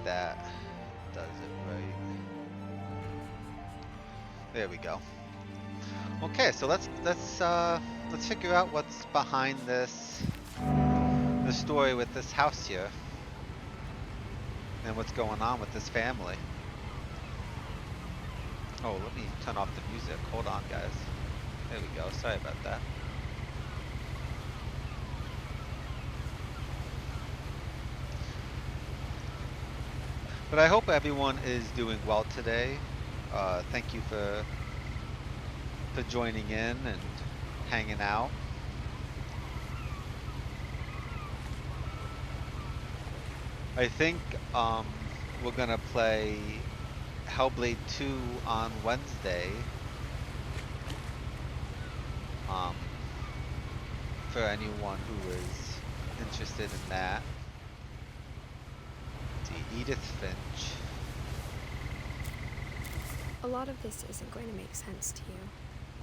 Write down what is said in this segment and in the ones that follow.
that does it right. There we go. Okay, so let's figure out what's behind the story with this house here and what's going on with this family. Oh, let me turn off the music. Hold on, guys. There we go. Sorry about that. But I hope everyone is doing well today. Thank you for joining in and hanging out. I think we're gonna play Hellblade 2 on Wednesday. Um, for anyone who is interested in that. Let's see, Edith Finch. A lot of this isn't going to make sense to you.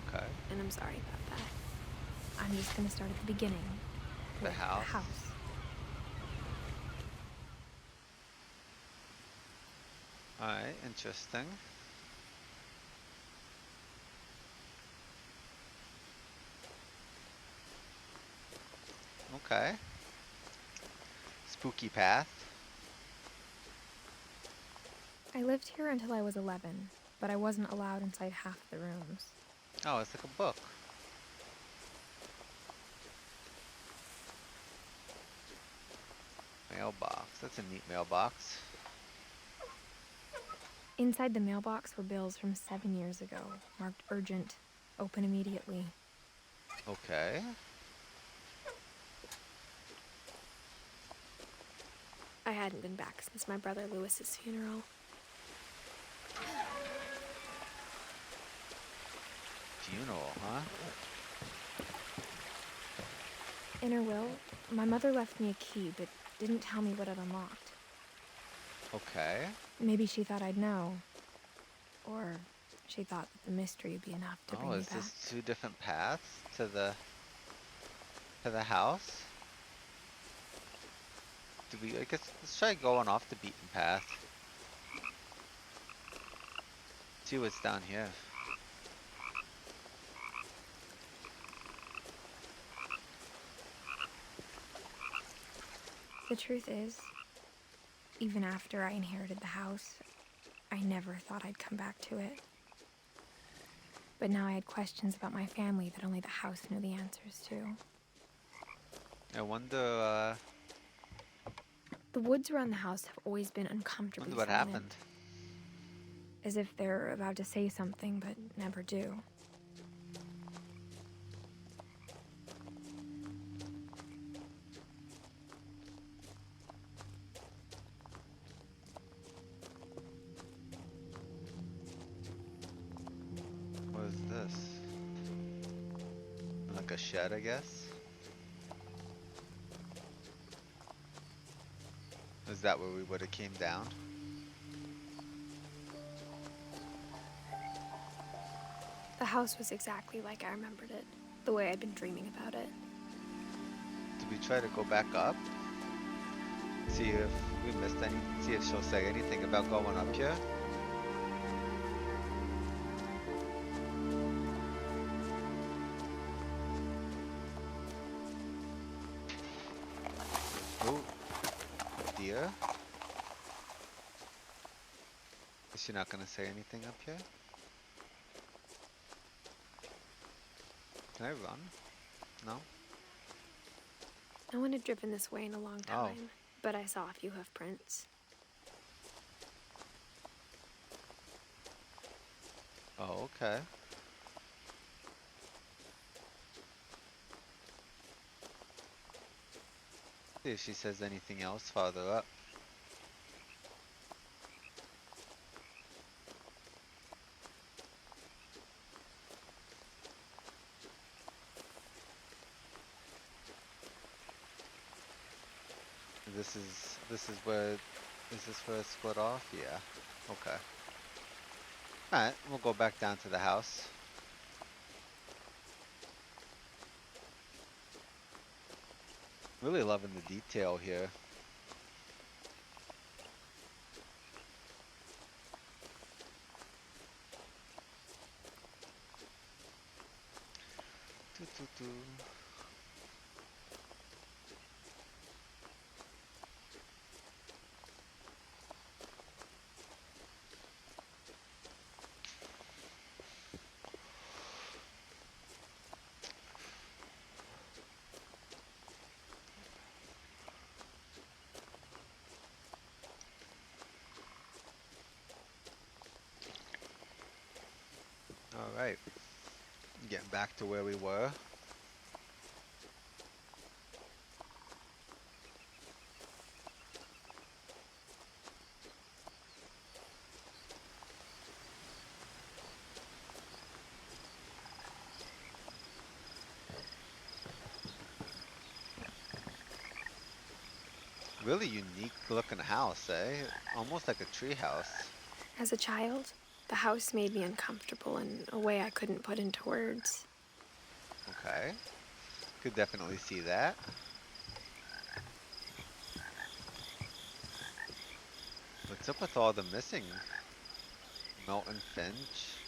Okay. And I'm sorry about that. I'm just gonna start at the beginning. The with house. The house. Alright, interesting. Okay. Spooky path. I lived here until I was 11, but I wasn't allowed inside half the rooms. Oh, it's like a book. Mailbox. That's a neat mailbox. Inside the mailbox were bills from 7 years ago, marked urgent, open immediately. Okay. I hadn't been back since my brother Lewis's funeral. Funeral, huh? In her will, my mother left me a key, but didn't tell me what it unlocked. Okay. Maybe she thought I'd know. Or she thought that the mystery would be enough to bring me is back. this two different paths to the house? I guess let's try going off the beaten path. See what's down here. The truth is, even after I inherited the house, I never thought I'd come back to it. But now I had questions about my family that only the house knew the answers to. I wonder The woods around the house have always been uncomfortably what silent. happened. As if they're about to say something, but never do. What is this? Like a shed, I guess? Is that where we would have came down? The house was exactly like I remembered it, the way I'd been dreaming about it. Did we try to go back up? See if we missed see if she'll say anything about going up here? Oh, dear. Is she not gonna say anything up here? Can I run? No? No one had driven this way in a long time, but I saw a few hoof prints. Oh, okay. See if she says anything else farther up. This is where is this where it split off? Yeah. Okay. Alright, we'll go back down to the house. Really loving the detail here. do. All right, getting back to where we were. Really unique looking house, eh? Almost like a tree house. As a child, the house made me uncomfortable in a way I couldn't put into words. Okay, could definitely see that. What's up with all the missing? Milton Finch.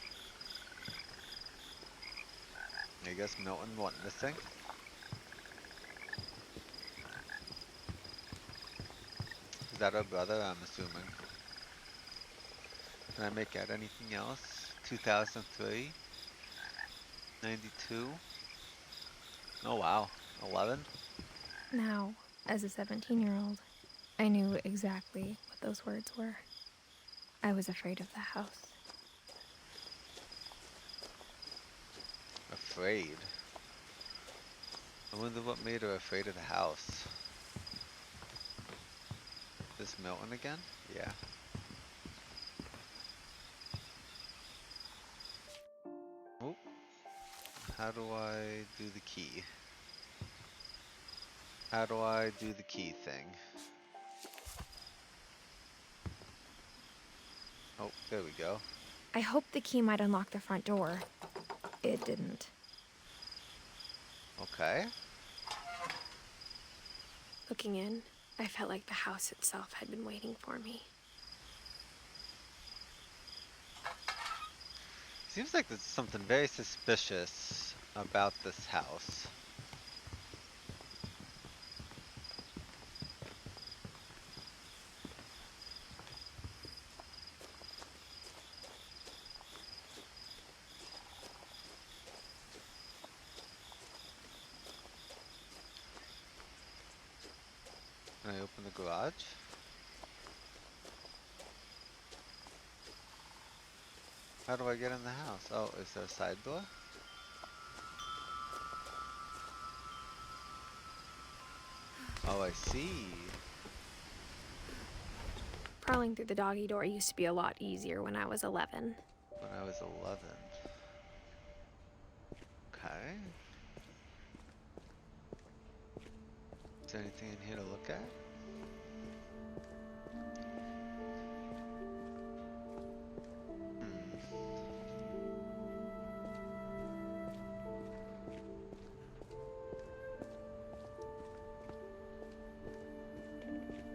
I guess Milton went missing. Is that her brother? I'm assuming. Can I make out anything else? 2003, 92. Oh wow, 11. Now, as a 17-year-old, I knew exactly what those words were. I was afraid of the house. Afraid. I wonder what made her afraid of the house. This Milton again? Yeah. Oh, how do I do the key? How do I do the key thing? Oh, there we go. I hoped the key might unlock the front door. It didn't. Okay. Looking in, I felt like the house itself had been waiting for me. Seems like there's something very suspicious about this house. Can I open the garage? How do I get in the house? Oh, is there a side door? Oh, I see. Crawling through the doggy door used to be a lot easier when I was 11. When I was 11. Okay. Is there anything in here to look at?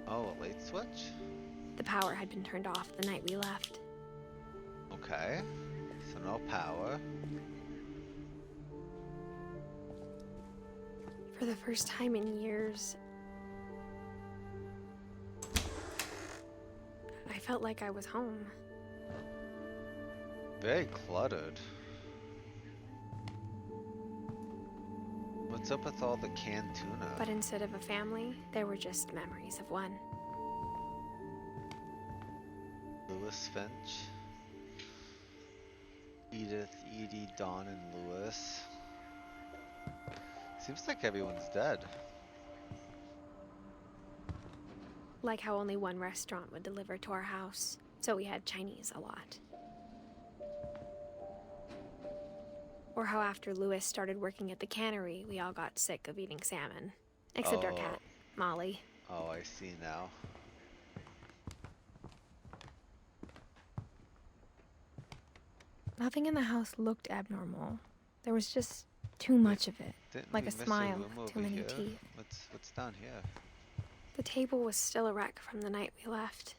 Oh, a light switch? The power had been turned off the night we left. Okay. So no power. For the first time in years, I felt like I was home. Very cluttered. What's up with all the canned tuna? But instead of a family, there were just memories of one. Louis Finch. Edith, Edie, Dawn, and Louis. Seems like everyone's dead. Like how only one restaurant would deliver to our house, so we had Chinese a lot. Or how after Louis started working at the cannery, we all got sick of eating salmon. Except our cat, Molly. Oh, I see now. Nothing in the house looked abnormal. There was just too much of it. Didn't Like we a miss smile room with too over many here? teeth. What's down here? The table was still a wreck from the night we left.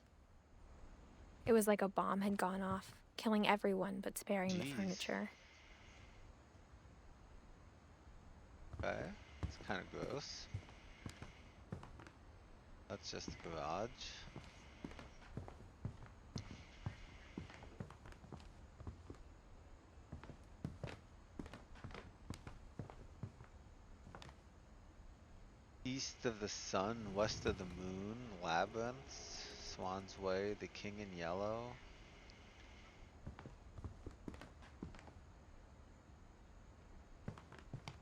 It was like a bomb had gone off, killing everyone but sparing the Jeez. furniture. Okay, it's kind of gross. That's just the garage. East of the sun, west of the moon, labyrinths, Swan's Way, the King in Yellow.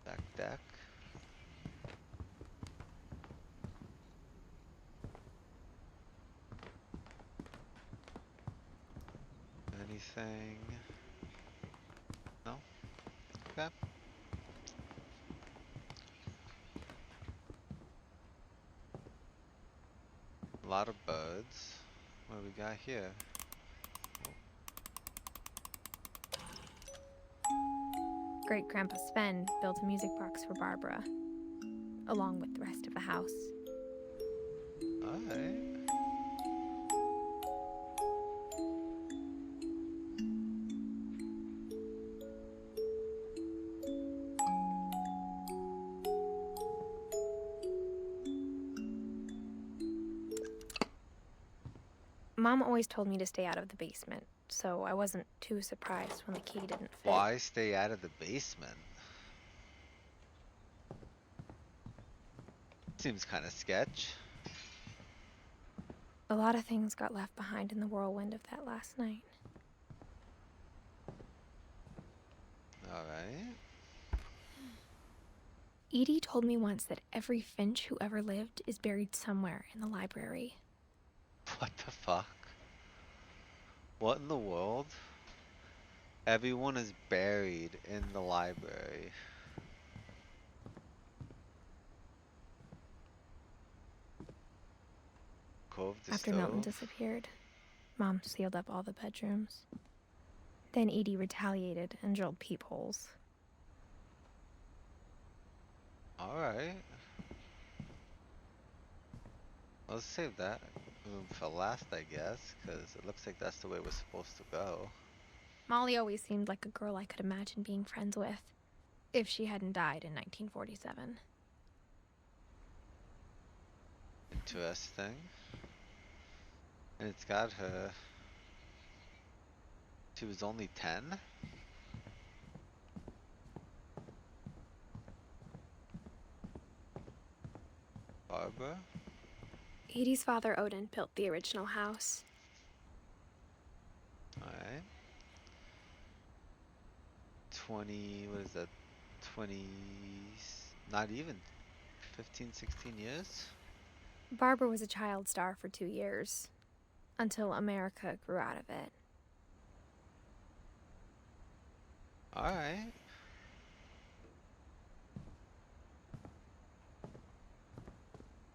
Back deck. Anything? No? Okay. A lot of birds. What do we got here? Great Grandpa Sven built a music box for Barbara, along with the rest of the house. Alright. Mom always told me to stay out of the basement, so I wasn't too surprised when the key didn't fit. Why stay out of the basement? Seems kind of sketch. A lot of things got left behind in the whirlwind of that last night. Alright. Edie told me once that every Finch who ever lived is buried somewhere in the library. What the fuck? What in the world? Everyone is buried in the library. Cove the After stove? Milton disappeared, Mom sealed up all the bedrooms. Then Edie retaliated and drilled peepholes. Alright. Let's save that room for last, I guess, because it looks like that's the way we're supposed to go. Molly always seemed like a girl I could imagine being friends with, if she hadn't died in 1947. Interesting. And it's got her. She was only 10? Barbara? Edie's father, Odin, built the original house. Alright. 20, what is that? 20, not even 15, 16 years? Barbara was a child star for 2 years, until America grew out of it. Alright.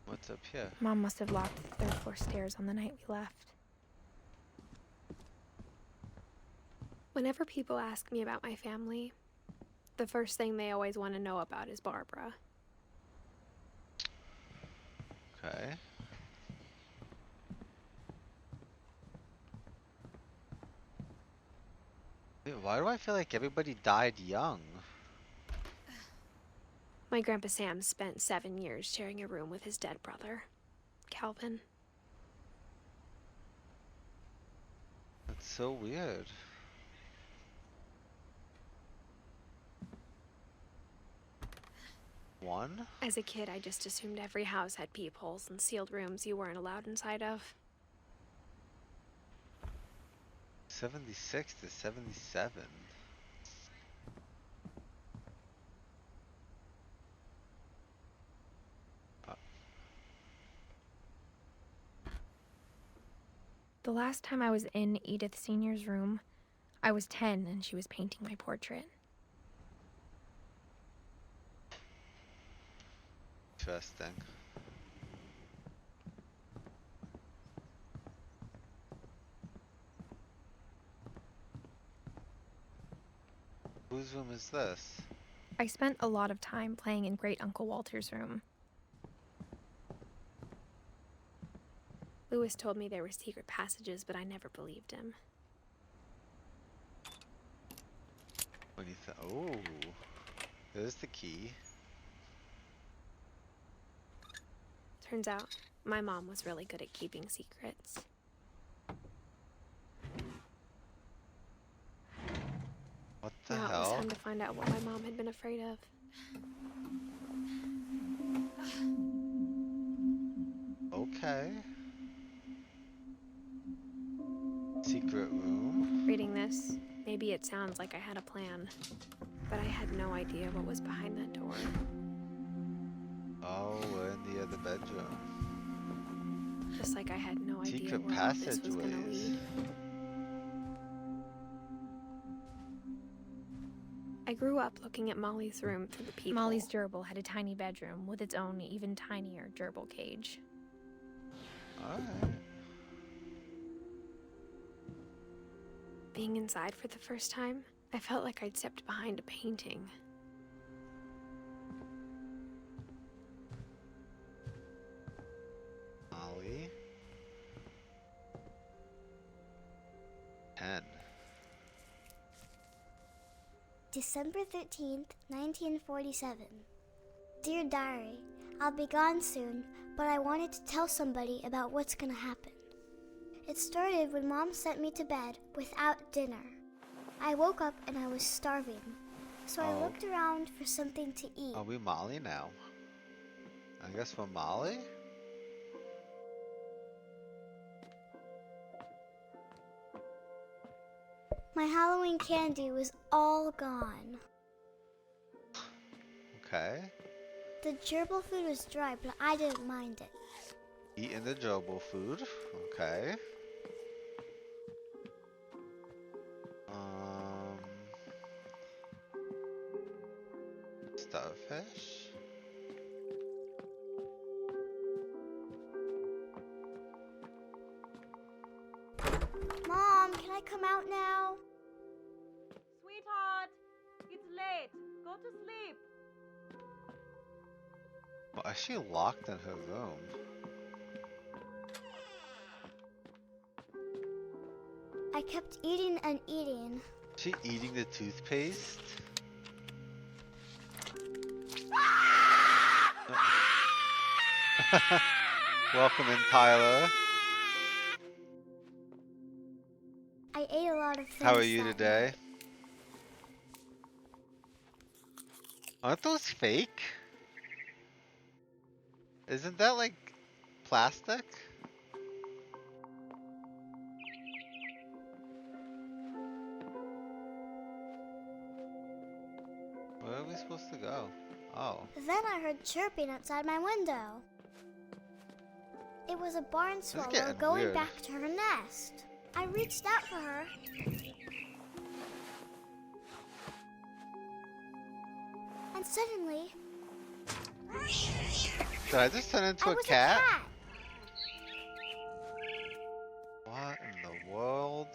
What's up here? Mom must have locked the third floor stairs on the night we left. Whenever people ask me about my family, the first thing they always want to know about is Barbara. Okay. Dude, why do I feel like everybody died young? My Grandpa Sam spent 7 years sharing a room with his dead brother, Calvin. That's so weird. One? As a kid, I just assumed every house had peepholes and sealed rooms you weren't allowed inside of. 76 to 77. The last time I was in Edith Sr.'s room, I was 10 and she was painting my portrait. Interesting. Whose room is this? I spent a lot of time playing in Great Uncle Walter's room. Lewis told me there were secret passages, but I never believed him. What do you think? Oh, there's the key. Turns out, my mom was really good at keeping secrets. What the Now it was hell? time to find out what my mom had been afraid of. Okay. Secret room. Reading this, maybe it sounds like I had a plan, but I had no idea what was behind that door. Oh, we're in the other bedroom. Just like I had no idea Secret where all this was gonna passageways. lead. I grew up looking at Molly's room through the peephole. Molly's gerbil had a tiny bedroom with its own even tinier gerbil cage. Alright. Being inside for the first time, I felt like I'd stepped behind a painting. Molly. 10. December 13th, 1947. Dear Diary, I'll be gone soon, but I wanted to tell somebody about what's gonna happen. It started when Mom sent me to bed without dinner. I woke up and I was starving, so I looked around for something to eat. Are we Molly now? I guess we're Molly? My Halloween candy was all gone. Okay. The gerbil food was dry, but I didn't mind it. Eating the gerbil food. Okay. Starfish. Mom, can I come out now? Sweetheart, it's late. Go to sleep. Well, is she locked in her room? I kept eating and eating. Is she eating the toothpaste? Welcome in, Tyler. I ate a lot of things. How are you that today? night. Aren't those fake? Isn't that like plastic? Where are we supposed to go? Oh. Then I heard chirping outside my window. It was a barn swallow getting going weird. back to her nest. I reached out for her. And suddenly, Did I just turn into I a was cat? a cat. What in the world?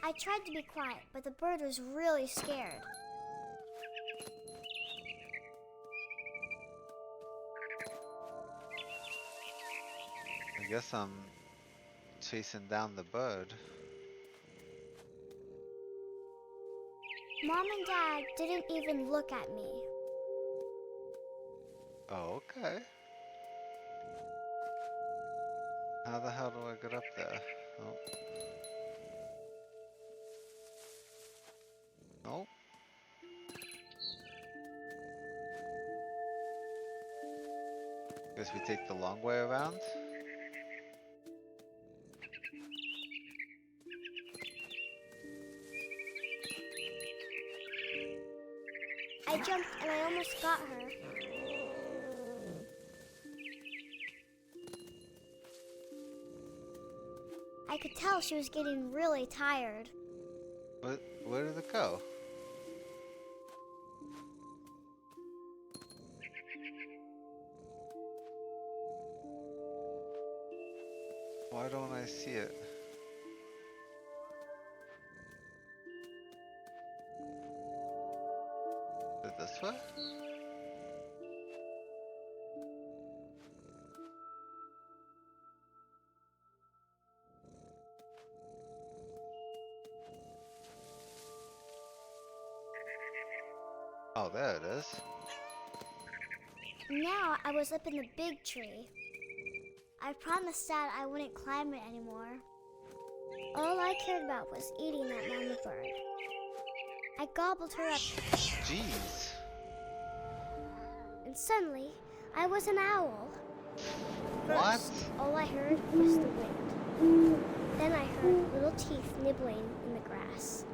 I tried to be quiet, but the bird was really scared. I guess I'm chasing down the bird. Mom and Dad didn't even look at me. Oh, okay. How the hell do I get up there? Oh. Nope. Guess we take the long way around. I jumped and I almost got her. I could tell she was getting really tired. Where did it go? Why don't I see it? Is it this way? Oh, there it is. Now I was up in the big tree. I promised Dad I wouldn't climb it anymore. All I cared about was eating that mama bird. I gobbled her up, Jeez. and suddenly I was an owl. What? First, all I heard was the wind. Then I heard little teeth nibbling in the grass.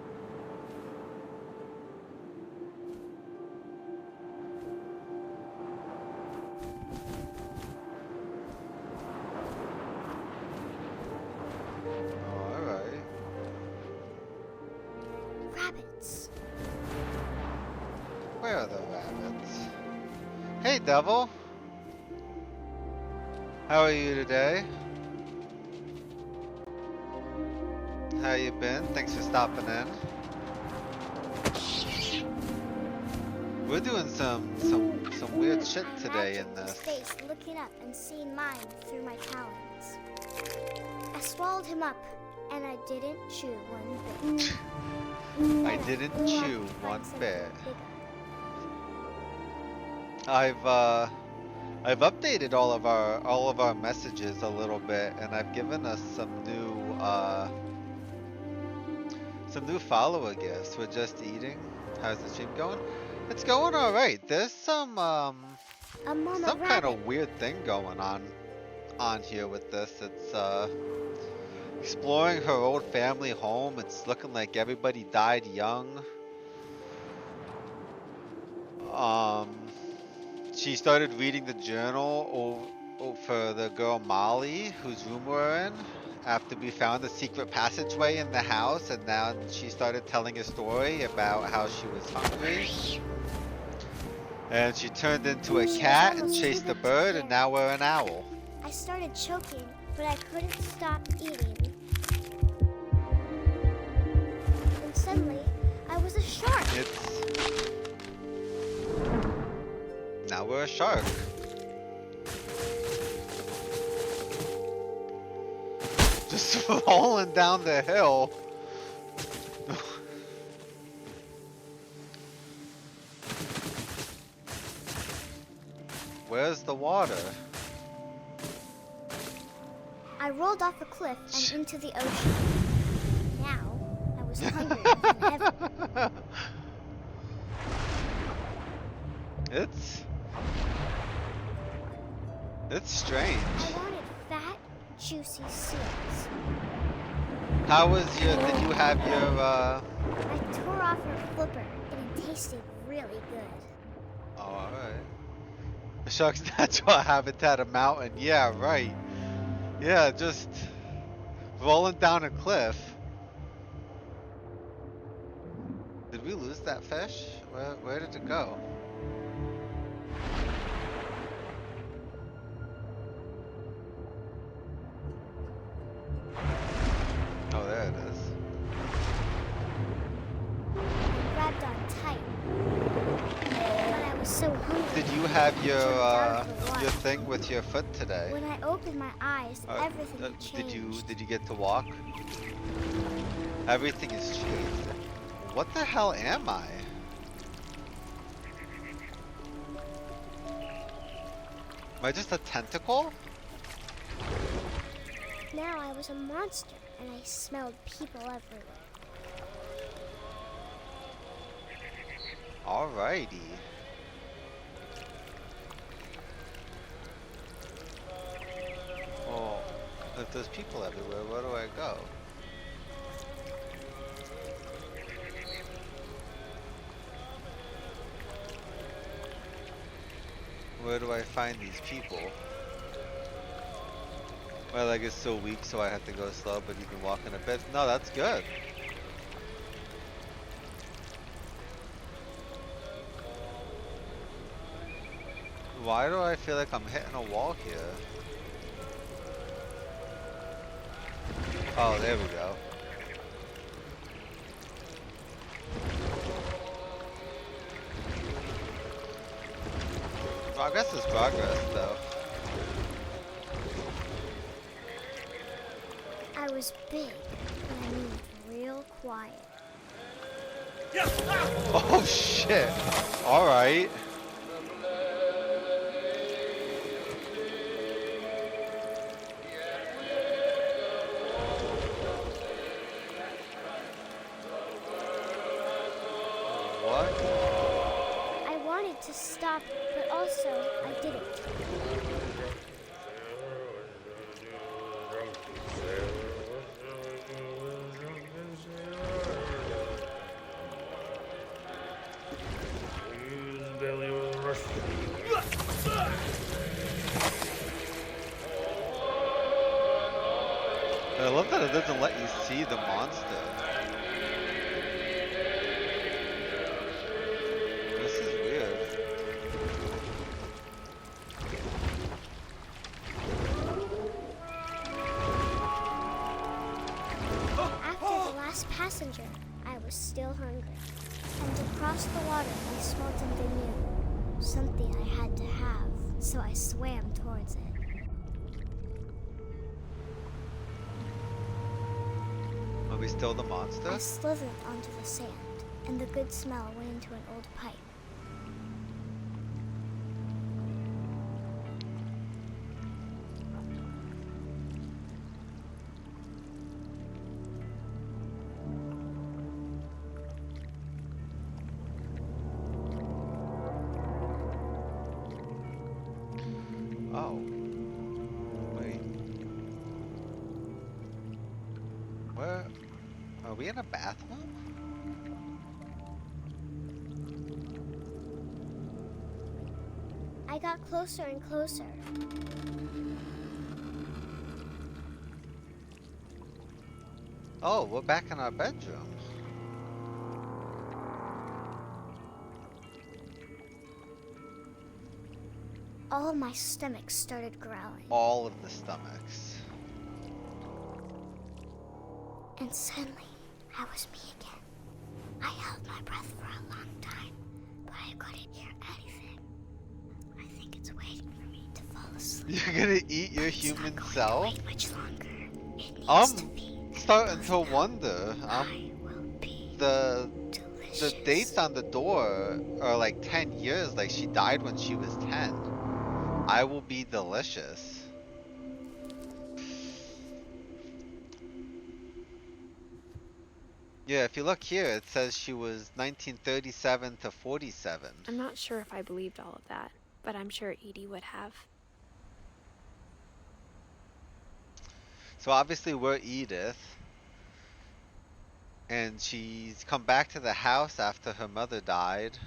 Alright. Rabbits. Where are the rabbits? Hey, Devil. How are you today? How you been? Thanks for stopping in. We're doing some weird shit today in His this. face looking up and seeing mine through my talons. I swallowed him up, and I didn't chew one bit. I Then didn't flew off chew to find one something bit. bigger. I've updated all of our messages a little bit, and I've given us some new follower gifts. We're just eating. How's the stream going? It's going all right. There's some A mama kind rabbit. of weird thing going on here with this. It's exploring her old family home. It's looking like everybody died young. She started reading the journal for the girl Molly, whose room we're in, after we found the secret passageway in the house, and now she started telling a story about how she was hungry. And she turned into a She was cat and almost too chased the big to bird, and carry. now we're an owl. I started choking, but I couldn't stop eating. And suddenly, I was a shark. Now we're a shark. Just rolling down the hill. Where's the water? I rolled off a cliff and into the ocean. Now, I was hungrier than ever. It's strange. I wanted fat, juicy seals. How was did you have your, I tore off her flipper, and it tasted really good. oh, alright. The shark's natural habitat, a mountain. Yeah, right. Yeah, just rolling down a cliff. Did we lose that fish? Where did it go? Oh, there it is. I grabbed on tight. But I was so hungry. Did you have I jumped down to the water. your thing with your foot today? When I opened my eyes, everything had changed. Did you get to walk? Everything has changed. What the hell am I? Am I just a tentacle? Now I was a monster, and I smelled people everywhere. Alrighty. Well, if there's people everywhere, where do I go? Where do I find these people? My leg is so weak, so I have to go slow, but you've been walking a bit. No, that's good. Why do I feel like I'm hitting a wall here? Oh, there we go. Progress is progress, though. I was big, and I moved real quiet. Oh shit. Alright. What? I wanted to stop, but also I didn't. I love that it doesn't let you see the monster. This is weird. After the last passenger, I was still hungry. And across the water, I smelled something new. Something I had to have, so I swam towards it. Are we still the monster? I slithered onto the sand, and the good smell went into an old pipe. Oh. Wait. Where? Are we in a bathroom? I got closer and closer. Oh, we're back in our bedroom. All of my stomach started growling. All of the stomachs. And suddenly, I was me again. I held my breath for a long time, but I couldn't hear anything. I think it's waiting for me to fall asleep. You're gonna eat your It's human not going self? to wait much longer. It needs I'm to be. starting to wonder. I will be The delicious. dates on the door are like 10 years. Like she died when she was 10. I will be delicious. Yeah, if you look here, it says she was 1937 to 47. I'm not sure if I believed all of that, but I'm sure Edie would have. So obviously we're Edith. And she's come back to the house after her mother died.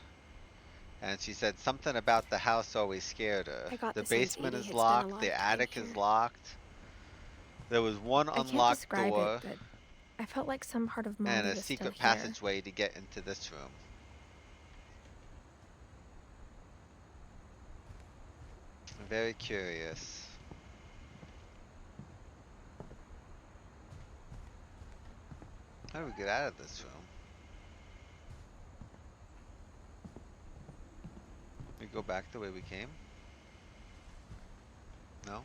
And she said something about the house always scared her. I got The the sense basement Edie is had spent a locked, lot the of time attic is here. locked. There was one I can't unlocked describe door it, but I felt like some part of Molly and a was secret still here. passageway to get into this room. I'm very curious. How do we get out of this room? We go back the way we came? No?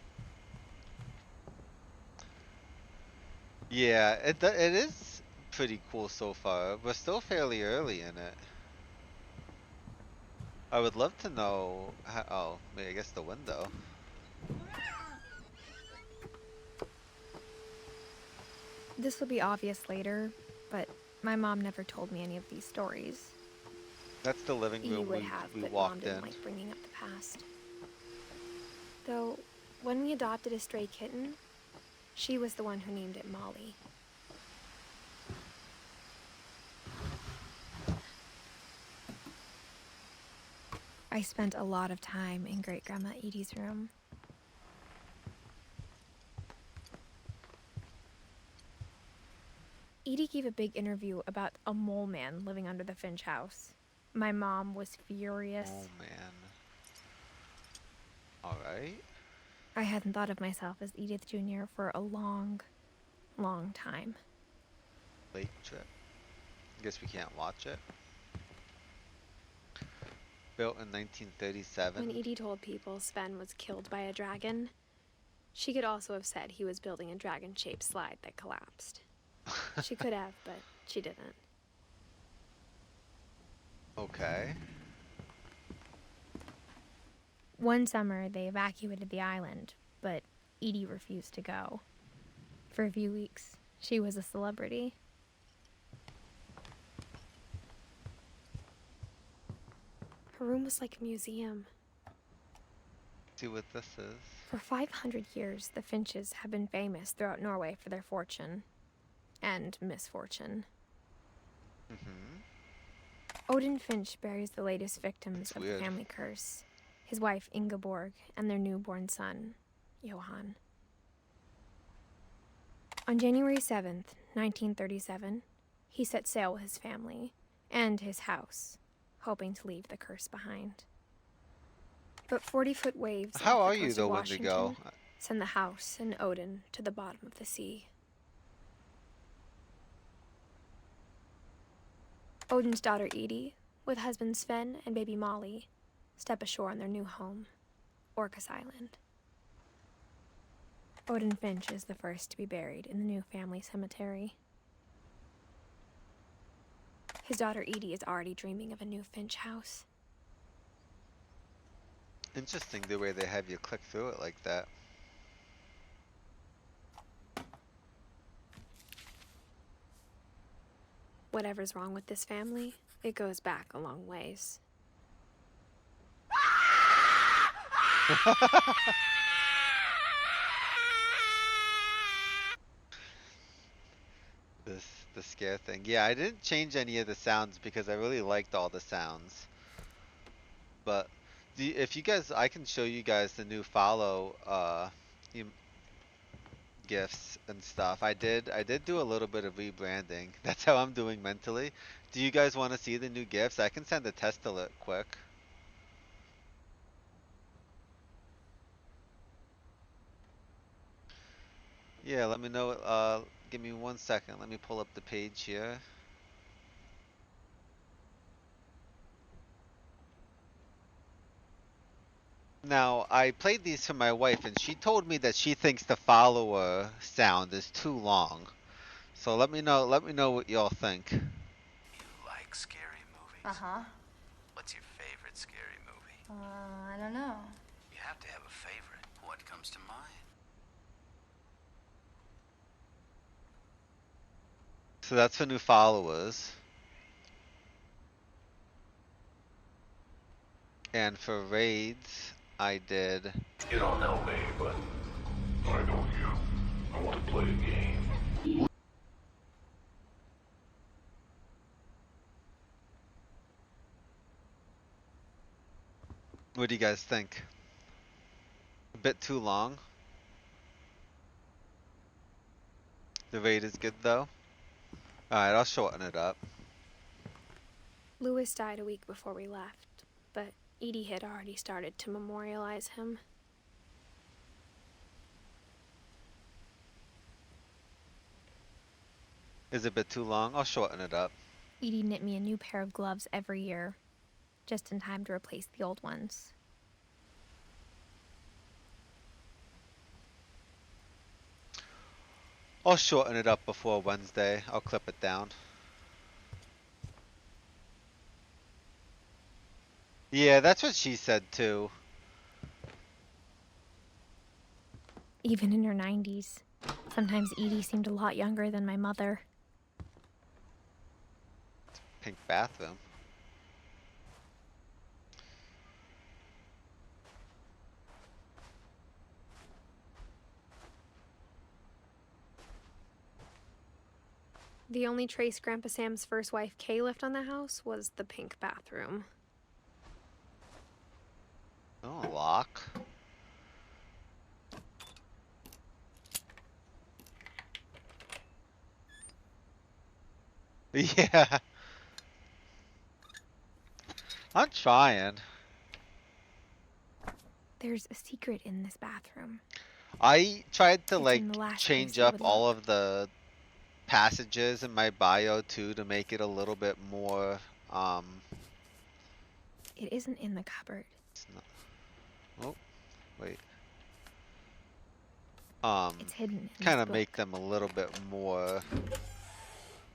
Yeah, it is pretty cool so far. We're still fairly early in it. I would love to know how, oh, I guess the window. This will be obvious later, but my mom never told me any of these stories. That's the living Edie room would we have, but Mom walked didn't in. like bringing up the past. Though, when we adopted a stray kitten, she was the one who named it Molly. I spent a lot of time in Great-Grandma Edie's room. Edie gave a big interview about a mole man living under the Finch house. My mom was furious. Oh man. Alright. I hadn't thought of myself as Edith Jr. for a long, long time. Late trip. Guess we can't watch it. Built in 1937. When Edie told people Sven was killed by a dragon, she could also have said he was building a dragon-shaped slide that collapsed. She could have, but she didn't. Okay. One summer, they evacuated the island, but Edie refused to go. For a few weeks, she was a celebrity. Her room was like a museum. See what this is. For 500 years, the Finches have been famous throughout Norway for their fortune and misfortune. Odin Finch buries the latest victims of the family curse, his wife Ingeborg and their newborn son, Johan. On January 7th, 1937, he set sail with his family and his house, hoping to leave the curse behind. But 40-foot waves How off are the you coast though, of Wendigo? Washington send the house and Odin to the bottom of the sea. Odin's daughter Edie, with husband Sven and baby Molly, step ashore on their new home, Orcas Island. Odin Finch is the first to be buried in the new family cemetery. His daughter Edie is already dreaming of a new Finch house. Interesting the way they have you click through it like that. Whatever's wrong with this family, it goes back a long ways. The scare thing. Yeah, I didn't change any of the sounds because I really liked all the sounds. But if you guys, I can show you guys the new follow gifts and stuff. I did do a little bit of rebranding. That's how I'm doing mentally. Do you guys want to see the new gifts? I can send a test alert quick. Yeah, let me know. Give me 1 second. Let me pull up the page here. Now, I played these for my wife, and she told me that she thinks the follower sound is too long. So let me know what y'all think. You like scary movies? Uh-huh. What's your favorite scary movie? I don't know. You have to have a favorite. What comes to mind? So that's for new followers. And for raids, I did. You don't know me, but I know you. I want to play a game. What do you guys think? A bit too long? The raid is good though? Alright, I'll shorten it up. Lewis died a week before we left, but Edie had already started to memorialize him. Is it a bit too long? I'll shorten it up. Edie knit me a new pair of gloves every year, just in time to replace the old ones. I'll shorten it up before Wednesday. I'll clip it down. Yeah, that's what she said too. Even in her 90s, sometimes Edie seemed a lot younger than my mother. Pink bathroom. The only trace Grandpa Sam's first wife, Kay, left on the house was the pink bathroom. Oh, lock. Yeah. I'm trying. There's a secret in this bathroom. I tried to It's like in the last change place I up would all look. of the passages in my bio too to make it a little bit more It isn't in the cupboard. it's not, oh wait It's hidden in kind this of make book. them a little bit more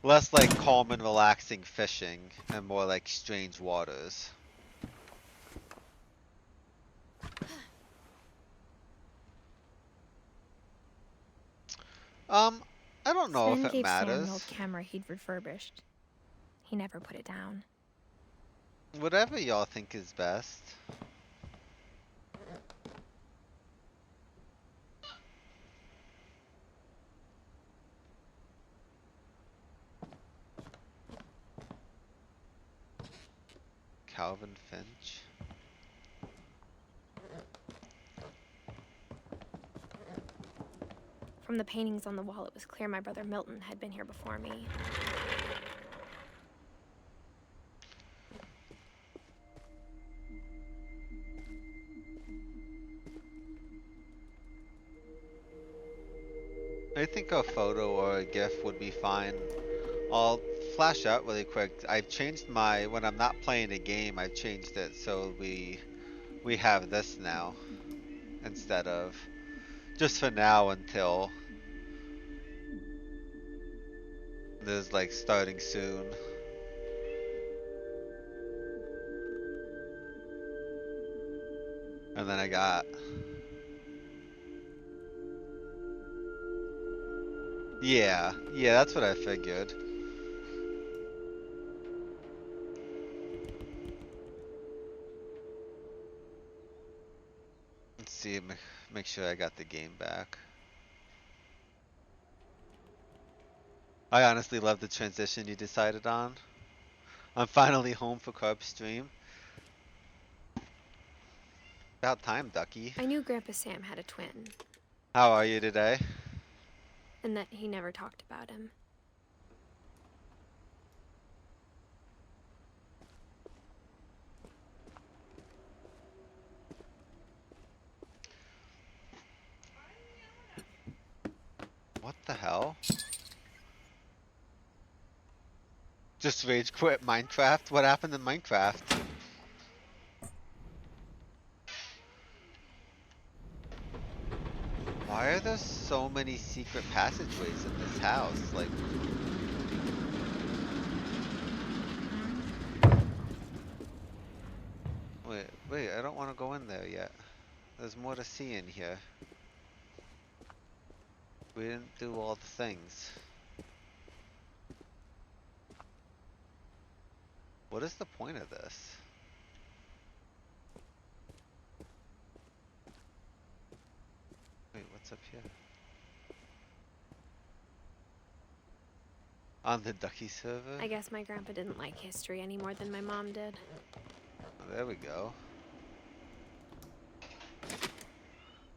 Less like calm and relaxing fishing, and more like strange waters. Um, I don't know if Sven it gave Sam an matters. old camera he'd refurbished. He never put it down. Whatever y'all think is best. Calvin Finch. From the paintings on the wall, it was clear my brother Milton had been here before me. I think a photo or a GIF would be fine. I'll flash out really quick. I've changed when I'm not playing a game, I've changed it so we have this now instead of just for now until there's like starting soon. And then I got yeah, that's what I figured. Let's see, make sure I got the game back. I honestly love the transition you decided on. I'm finally home for Carp stream. About time, Ducky. I knew Grandpa Sam had a twin, How are you today? and that he never talked about him. What the hell? Just rage quit Minecraft? What happened in Minecraft? Why are there so many secret passageways in this house? Like... Wait, I don't want to go in there yet. There's more to see in here. We didn't do all the things. What is the point of this? Wait, what's up here? On the Ducky server? I guess my grandpa didn't like history any more than my mom did. Oh, there we go.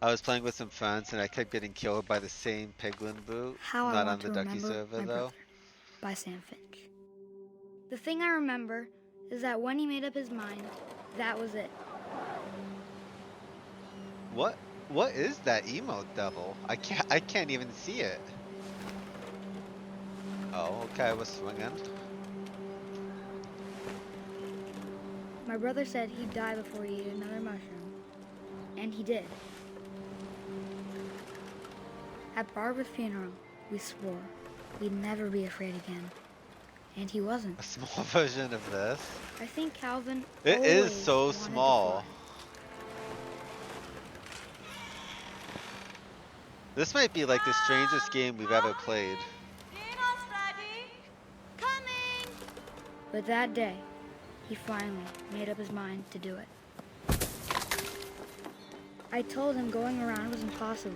I was playing with some friends and I kept getting killed by the same piglin boot. How I Not on Want the to Ducky Remember server My though. Brother by Sam Finch. The thing I remember is that when he made up his mind, that was it. What is that emote devil? I can't even see it. Oh, okay, I was swinging. My brother said he'd die before he ate another mushroom, and he did. At Barbara's funeral, we swore we'd never be afraid again, and he wasn't. A small version of this. I think Calvin It is always so wanted to small. fly. This might be like the strangest game we've ever played. Dinner's ready. Coming. But that day, he finally made up his mind to do it. I told him going around was impossible.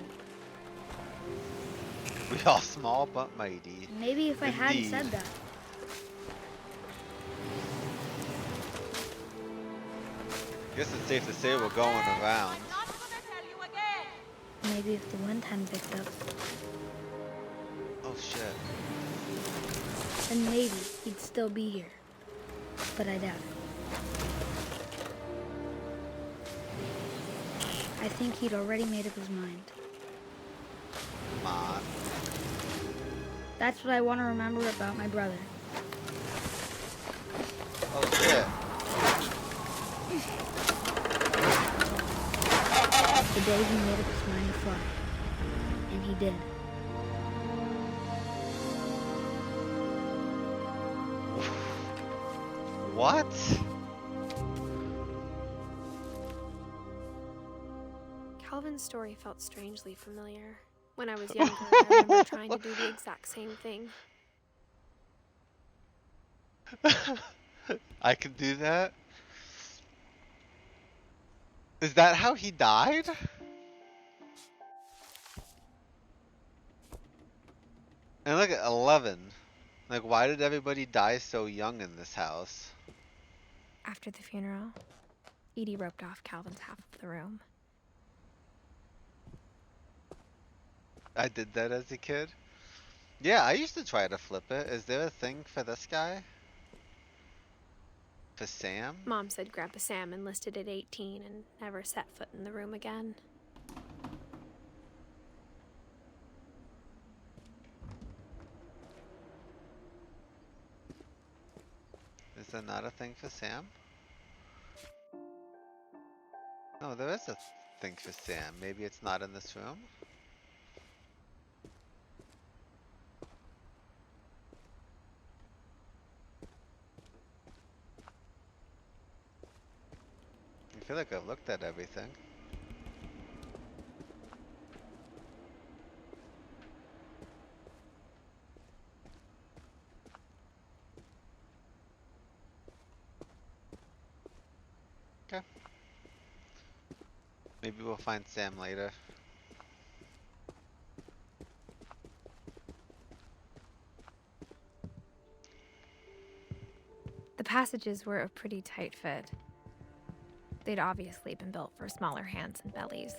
We are small but mighty. Maybe if I hadn't Indeed. said that. Guess it's safe to say we're going around. I'm not gonna tell you again. Maybe if the wind hadn't picked up, Oh shit. then maybe he'd still be here. But I doubt it. I think he'd already made up his mind. Come on. That's what I want to remember about my brother. Oh shit. The day he made up his mind to fly. And he did. What? Calvin's story felt strangely familiar. When I was younger, I remember trying to do the exact same thing. I can do that? Is that how he died? And look at 11. Like, why did everybody die so young in this house? After the funeral, Edie roped off Calvin's half of the room. I did that as a kid. Yeah, I used to try to flip it. Is there a thing for this guy? For Sam? Mom said Grandpa Sam enlisted at 18 and never set foot in the room again. Is there not a thing for Sam? No, there is a thing for Sam. Maybe it's not in this room? I feel like I've looked at everything. Okay. Maybe we'll find Sam later. The passages were a pretty tight fit. They'd obviously been built for smaller hands and bellies.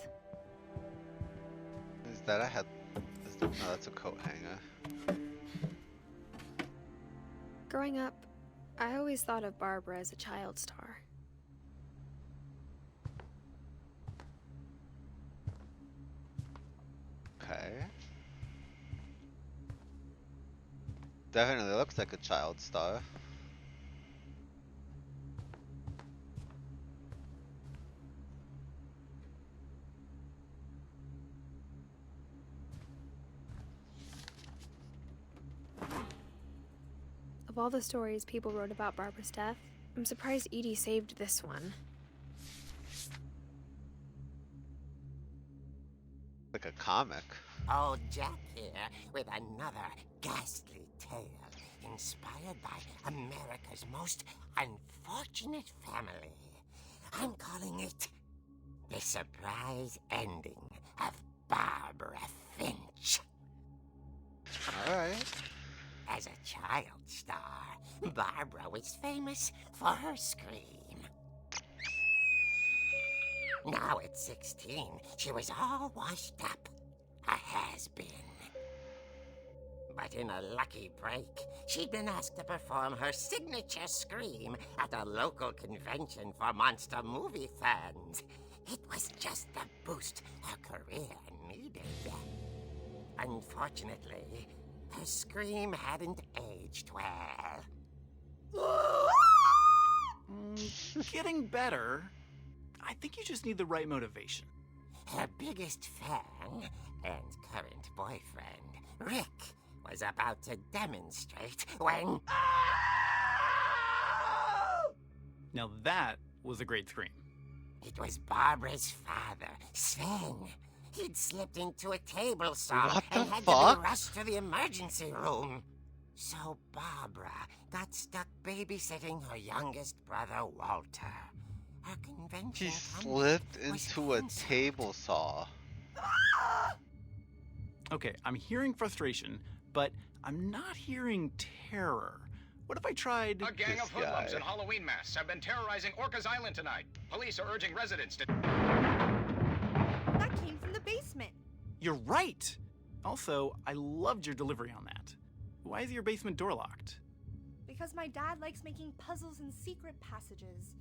Is that a head? No, that's a coat hanger. Growing up, I always thought of Barbara as a child star. Okay. Definitely looks like a child star. Of all the stories people wrote about Barbara's death, I'm surprised Edie saved this one. Like a comic. Old Jack here with another ghastly tale inspired by America's most unfortunate family. I'm calling it The Surprise Ending of Barbara Finch. Alright. As a child star, Barbara was famous for her scream. Now at 16, she was all washed up. A has-been. But in a lucky break, she'd been asked to perform her signature scream at a local convention for monster movie fans. It was just the boost her career needed. Unfortunately, her scream hadn't aged well. Getting better. I think you just need the right motivation. Her biggest fan and current boyfriend, Rick, was about to demonstrate when... Now that was a great scream. It was Barbara's father, Sven. He'd slipped into a table saw What and the had fuck? to be rushed to the emergency room. So Barbara got stuck babysitting her youngest brother, Walter. Her convention He slipped into a table saw. Okay, I'm hearing frustration, but I'm not hearing terror. What if I tried... A gang This of hoodlums guy. in Halloween masks have been terrorizing Orcas Island tonight. Police are urging residents to... That came from the basement. You're right! Also, I loved your delivery on that. Why is your basement door locked? Because my dad likes making puzzles and secret passages.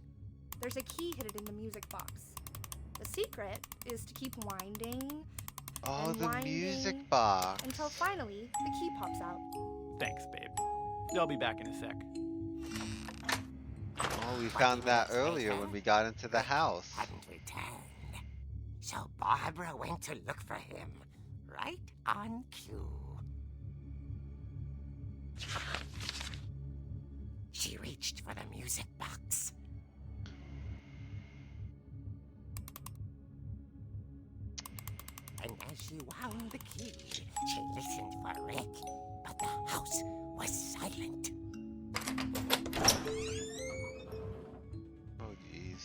There's a key hidden in the music box. The secret is to keep winding Oh, and the winding music box. until finally the key pops out. Thanks, babe. I'll be back in a sec. Oh, we found that earlier when we got into the house. hadn't returned. So Barbara went to look for him, right on cue. She reached for the music box. And as she wound the key, she listened for Rick, but the house was silent. Oh, jeez.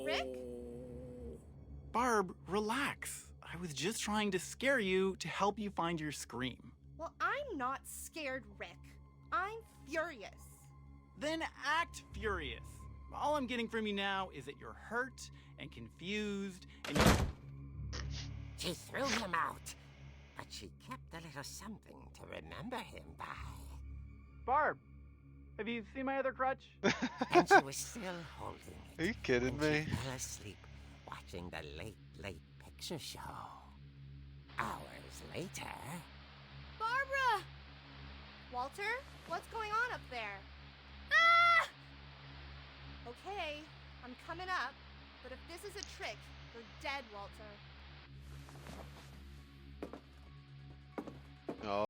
Rick? Barb, relax. I was just trying to scare you to help you find your scream. Well, I'm not scared, Rick. I'm furious. Then act furious. All I'm getting from you now is that you're hurt and confused and She threw him out, but she kept a little something to remember him by. Barb, have you seen my other crutch? And she was still holding it. Are you kidding when me? She fell asleep watching the late picture show. Hours later... Barbara! Walter, what's going on up there? Ah! Okay, I'm coming up, but if this is a trick, you're dead, Walter. Oh.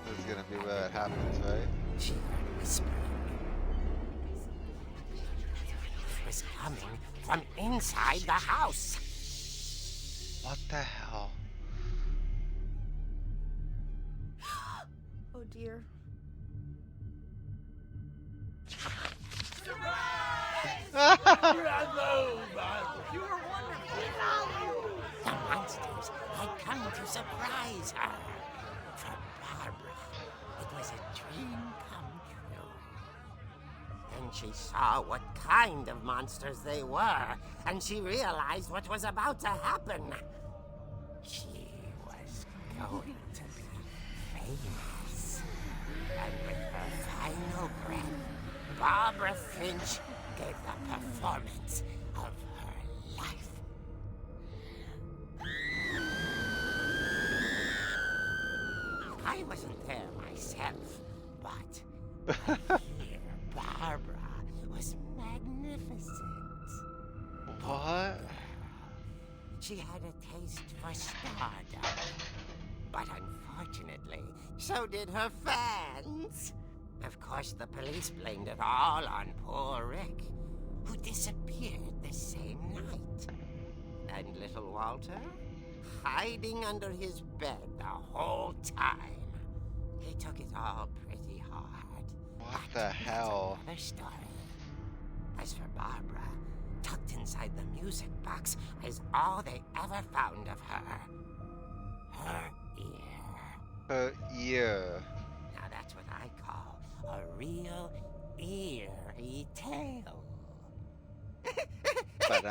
This is gonna be where it happens, right? She heard whispering. It was coming from inside the house. What the hell? Oh dear. Bravo, Barb! You were one monsters had come to surprise her. For Barbara, it was a dream come true. Then she saw what kind of monsters they were, and she realized what was about to happen. She was going to be famous. And with her final breath, Barbara Finch gave the performance of her life. I wasn't there myself, but here Barbara was magnificent. What? She had a taste for stardom. But unfortunately, so did her fans. Of course, the police blamed it all on poor Rick, who disappeared the same night. And little Walter, hiding under his bed the whole time. He took it all pretty hard. What the hell? Another story. As for Barbara, tucked inside the music box is all they ever found of her. Her ear. Her ear. Now that's what I call a real eerie tale. But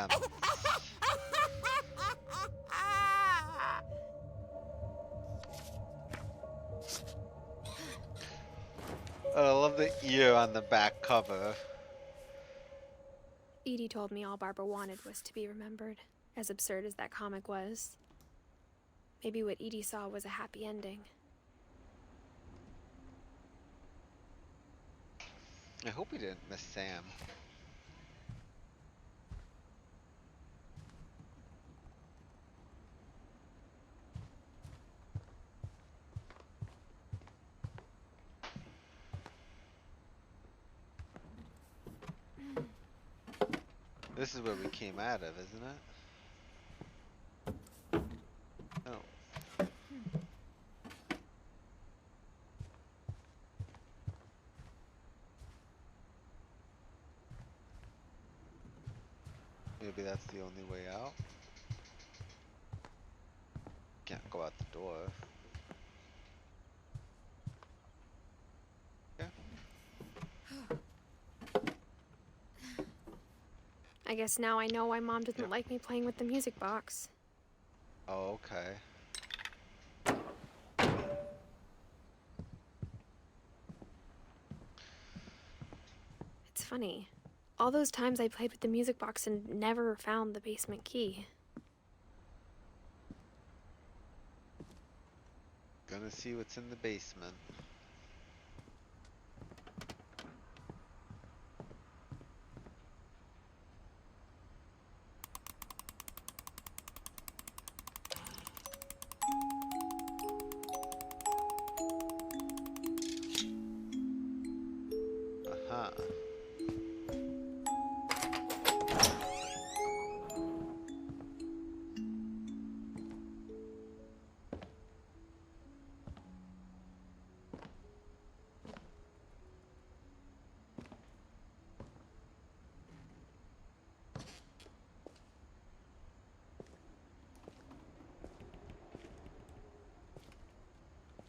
I love the ear on the back cover. Edie told me all Barbara wanted was to be remembered, as absurd as that comic was. Maybe what Edie saw was a happy ending. I hope we didn't miss Sam. This is where we came out of, isn't it? Oh. Maybe that's the only way out. Can't go out the door. I guess now I know why Mom didn't like me playing with the music box. Oh, okay. It's funny. All those times I played with the music box and never found the basement key. Gonna see what's in the basement.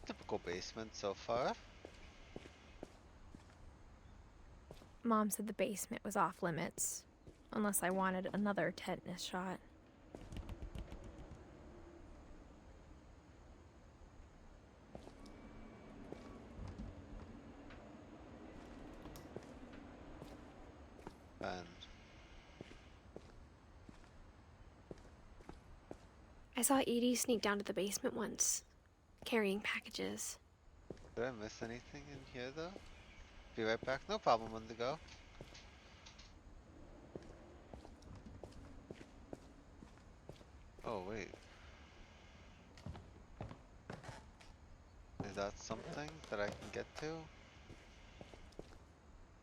Typical basement so far. Mom said the basement was off limits, unless I wanted another tetanus shot. And I saw Edie sneak down to the basement once, carrying packages. did I miss anything in here though? Be right back. No problem, Wendigo. Oh wait. Is that something that I can get to?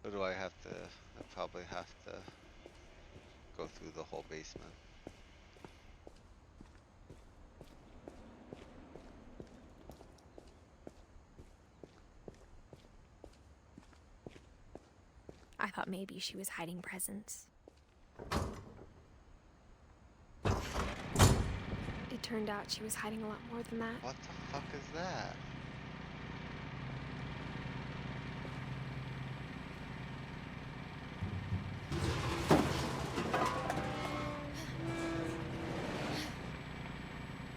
Or do I have to, I probably have to go through the whole basement. I thought maybe she was hiding presents. It turned out she was hiding a lot more than that. What the fuck is that?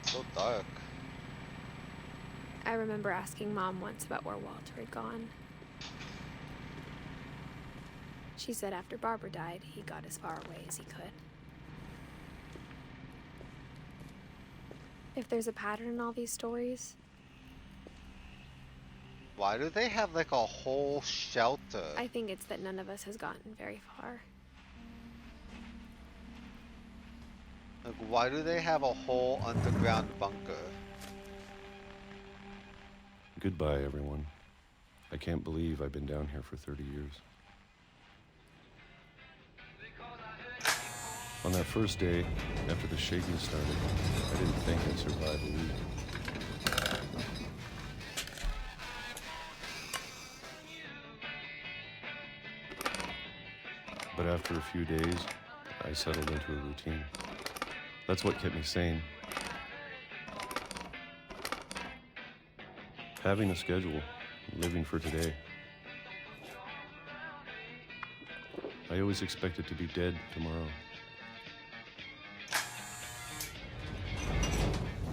So dark. I remember asking Mom once about where Walter had gone. She said after Barbara died, he got as far away as he could. If there's a pattern in all these stories... Why do they have like a whole shelter? I think it's that none of us has gotten very far. Like, why do they have a whole underground bunker? Goodbye, everyone. I can't believe I've been down here for 30 years. On that first day, after the shaking started, I didn't think I'd survive a week. But after a few days, I settled into a routine. That's what kept me sane. Having a schedule, living for today. I always expected to be dead tomorrow.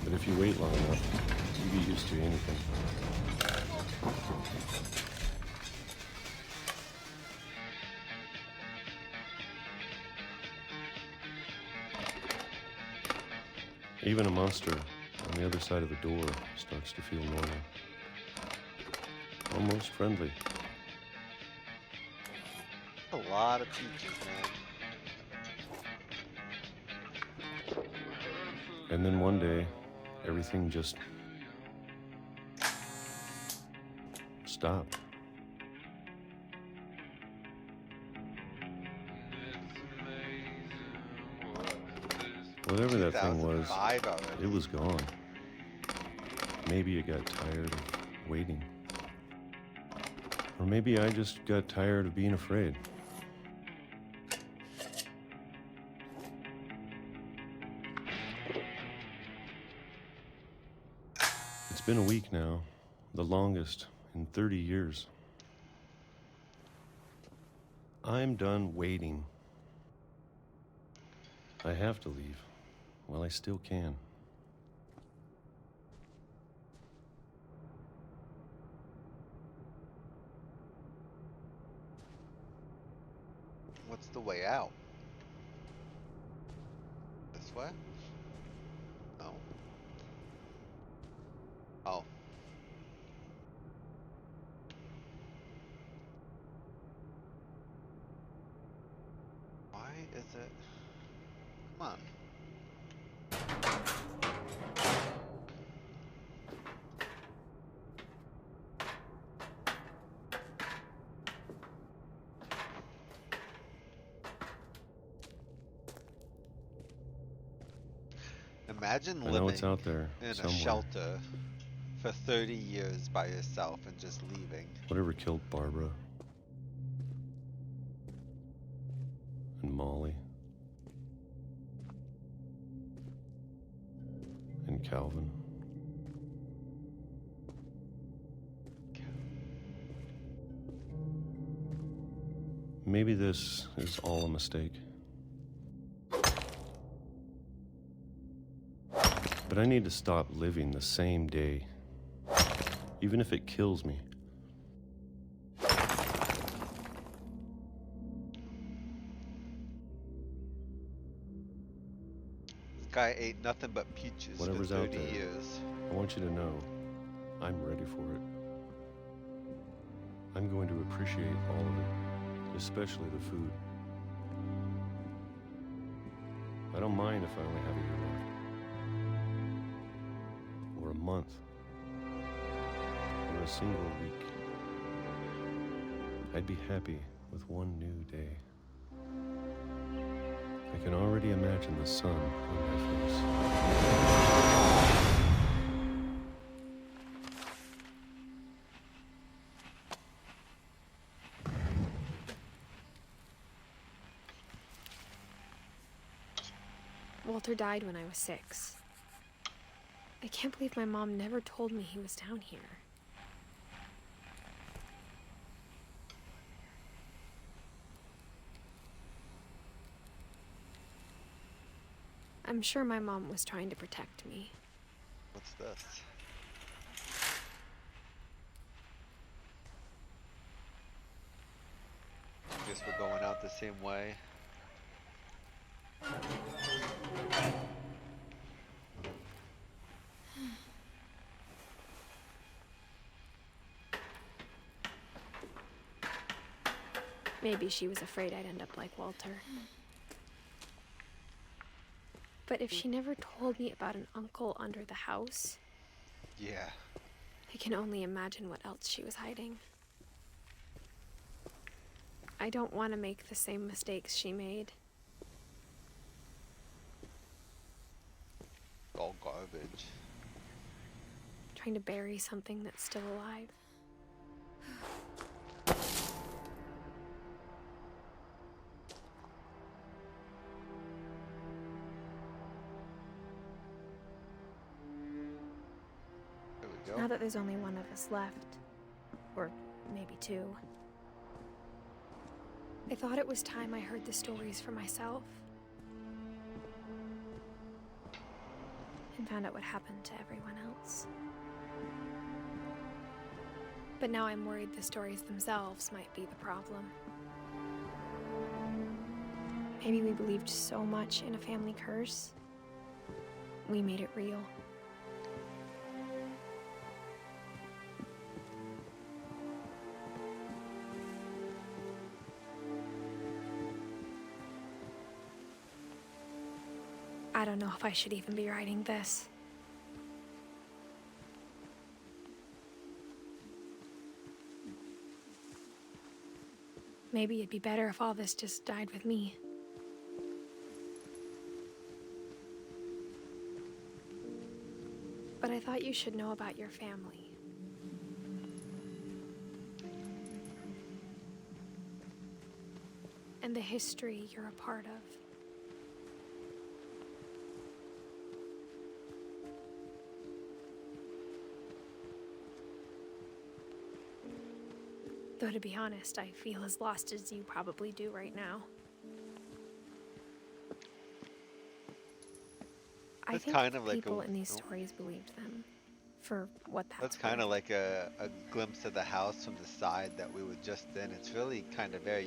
But if you wait long enough, you get used to anything. Even a monster on the other side of the door starts to feel normal. Almost friendly. A lot of peaches, man. And then one day, everything just stopped. Whatever that thing was, it was gone. Maybe it got tired of waiting. Or maybe I just got tired of being afraid. It's been a week now, the longest in 30 years. I'm done waiting. I have to leave. Well, I still can. What's the way out? This way? No. Oh. Why is it? Come on. Imagine I know living it's out there in somewhere. a shelter for 30 years by yourself and just leaving. Whatever killed Barbara and Molly and Calvin. Maybe this is all a mistake. But I need to stop living the same day, even if it kills me. This guy ate nothing but peaches Whatever's for out 30 there, years. I want you to know I'm ready for it. I'm going to appreciate all of it, especially the food. I don't mind if I only have a year left. Or a month. Or a single week. I'd be happy with one new day. I can already imagine the sun on my face. Walter died when I was 6. I can't believe my mom never told me he was down here. I'm sure my mom was trying to protect me. What's this? Guess we're going out the same way. Maybe she was afraid I'd end up like Walter. But if she never told me about an uncle under the house... Yeah. I can only imagine what else she was hiding. I don't want to make the same mistakes she made. All garbage. Trying to bury something that's still alive. There we go. Now that there's only one of us left, or maybe two, I thought it was time I heard the stories for myself. And found out what happened to everyone else. But now I'm worried the stories themselves might be the problem. Maybe we believed so much in a family curse, we made it real. I don't know if I should even be writing this. Maybe it'd be better if all this just died with me. But I thought you should know about your family. And the history you're a part of. Though to be honest, I feel as lost as you probably do right now. I think kind of like people in these stories believed them for what that's kind of like a glimpse of the house from the side that we were just in. It's really kind of very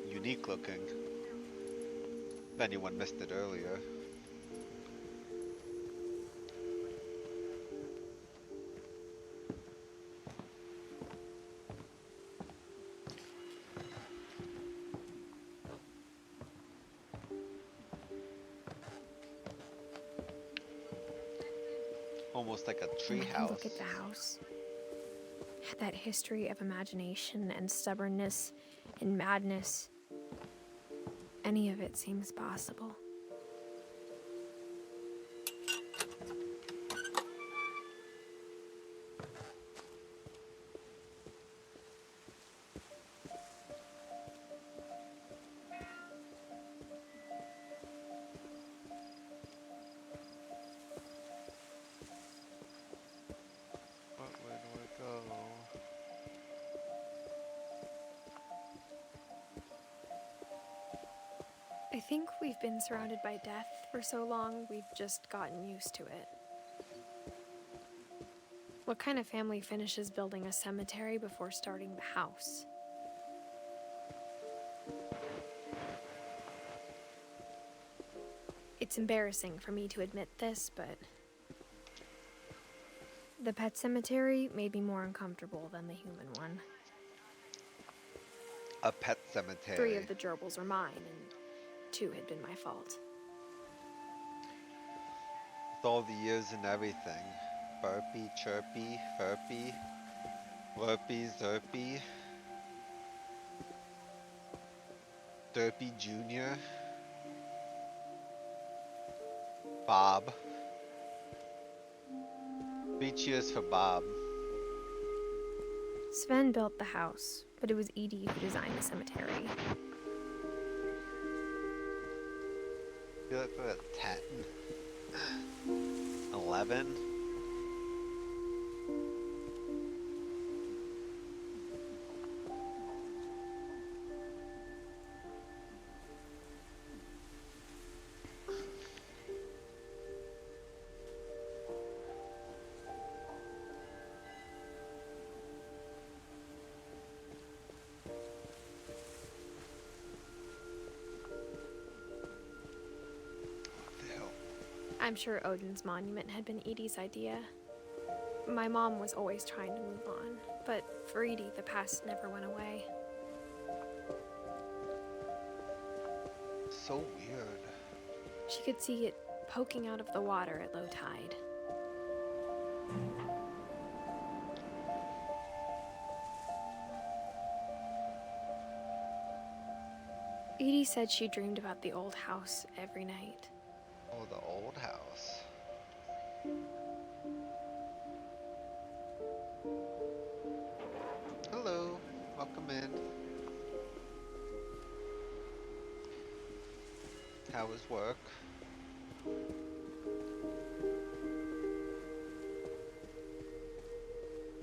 unique looking. If anyone missed it earlier. Almost like a tree house. Look at the house. Had that history of imagination and stubbornness and madness. Any of it seems possible. I think we've been surrounded by death for so long, we've just gotten used to it. What kind of family finishes building a cemetery before starting the house? It's embarrassing for me to admit this, but the pet cemetery made me more uncomfortable than the human one. A pet cemetery. 3 of the gerbils are mine, and 2 had been my fault. With all the years and everything. Burpy, chirpy, herpy, lurpy, zerpy. Derpy Jr. Bob. 3 cheers for Bob. Sven built the house, but it was Edie who designed the cemetery. I feel like we're at 10. 11. I'm sure Odin's monument had been Edie's idea. My mom was always trying to move on, but for Edie, the past never went away. So weird. She could see it poking out of the water at low tide. Edie said she dreamed about the old house every night. Oh, the old house. Hello, welcome in. How was work?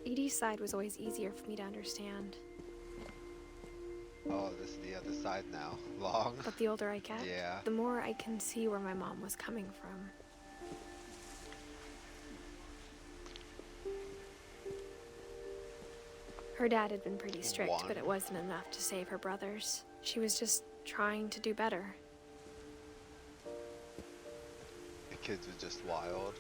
Edie's side was always easier for me to understand. Oh, this is the other side now. Long. But the older I get, yeah, the more I can see where my mom was coming from. Her dad had been pretty strict, but it wasn't enough to save her brothers. She was just trying to do better. The kids were just wild.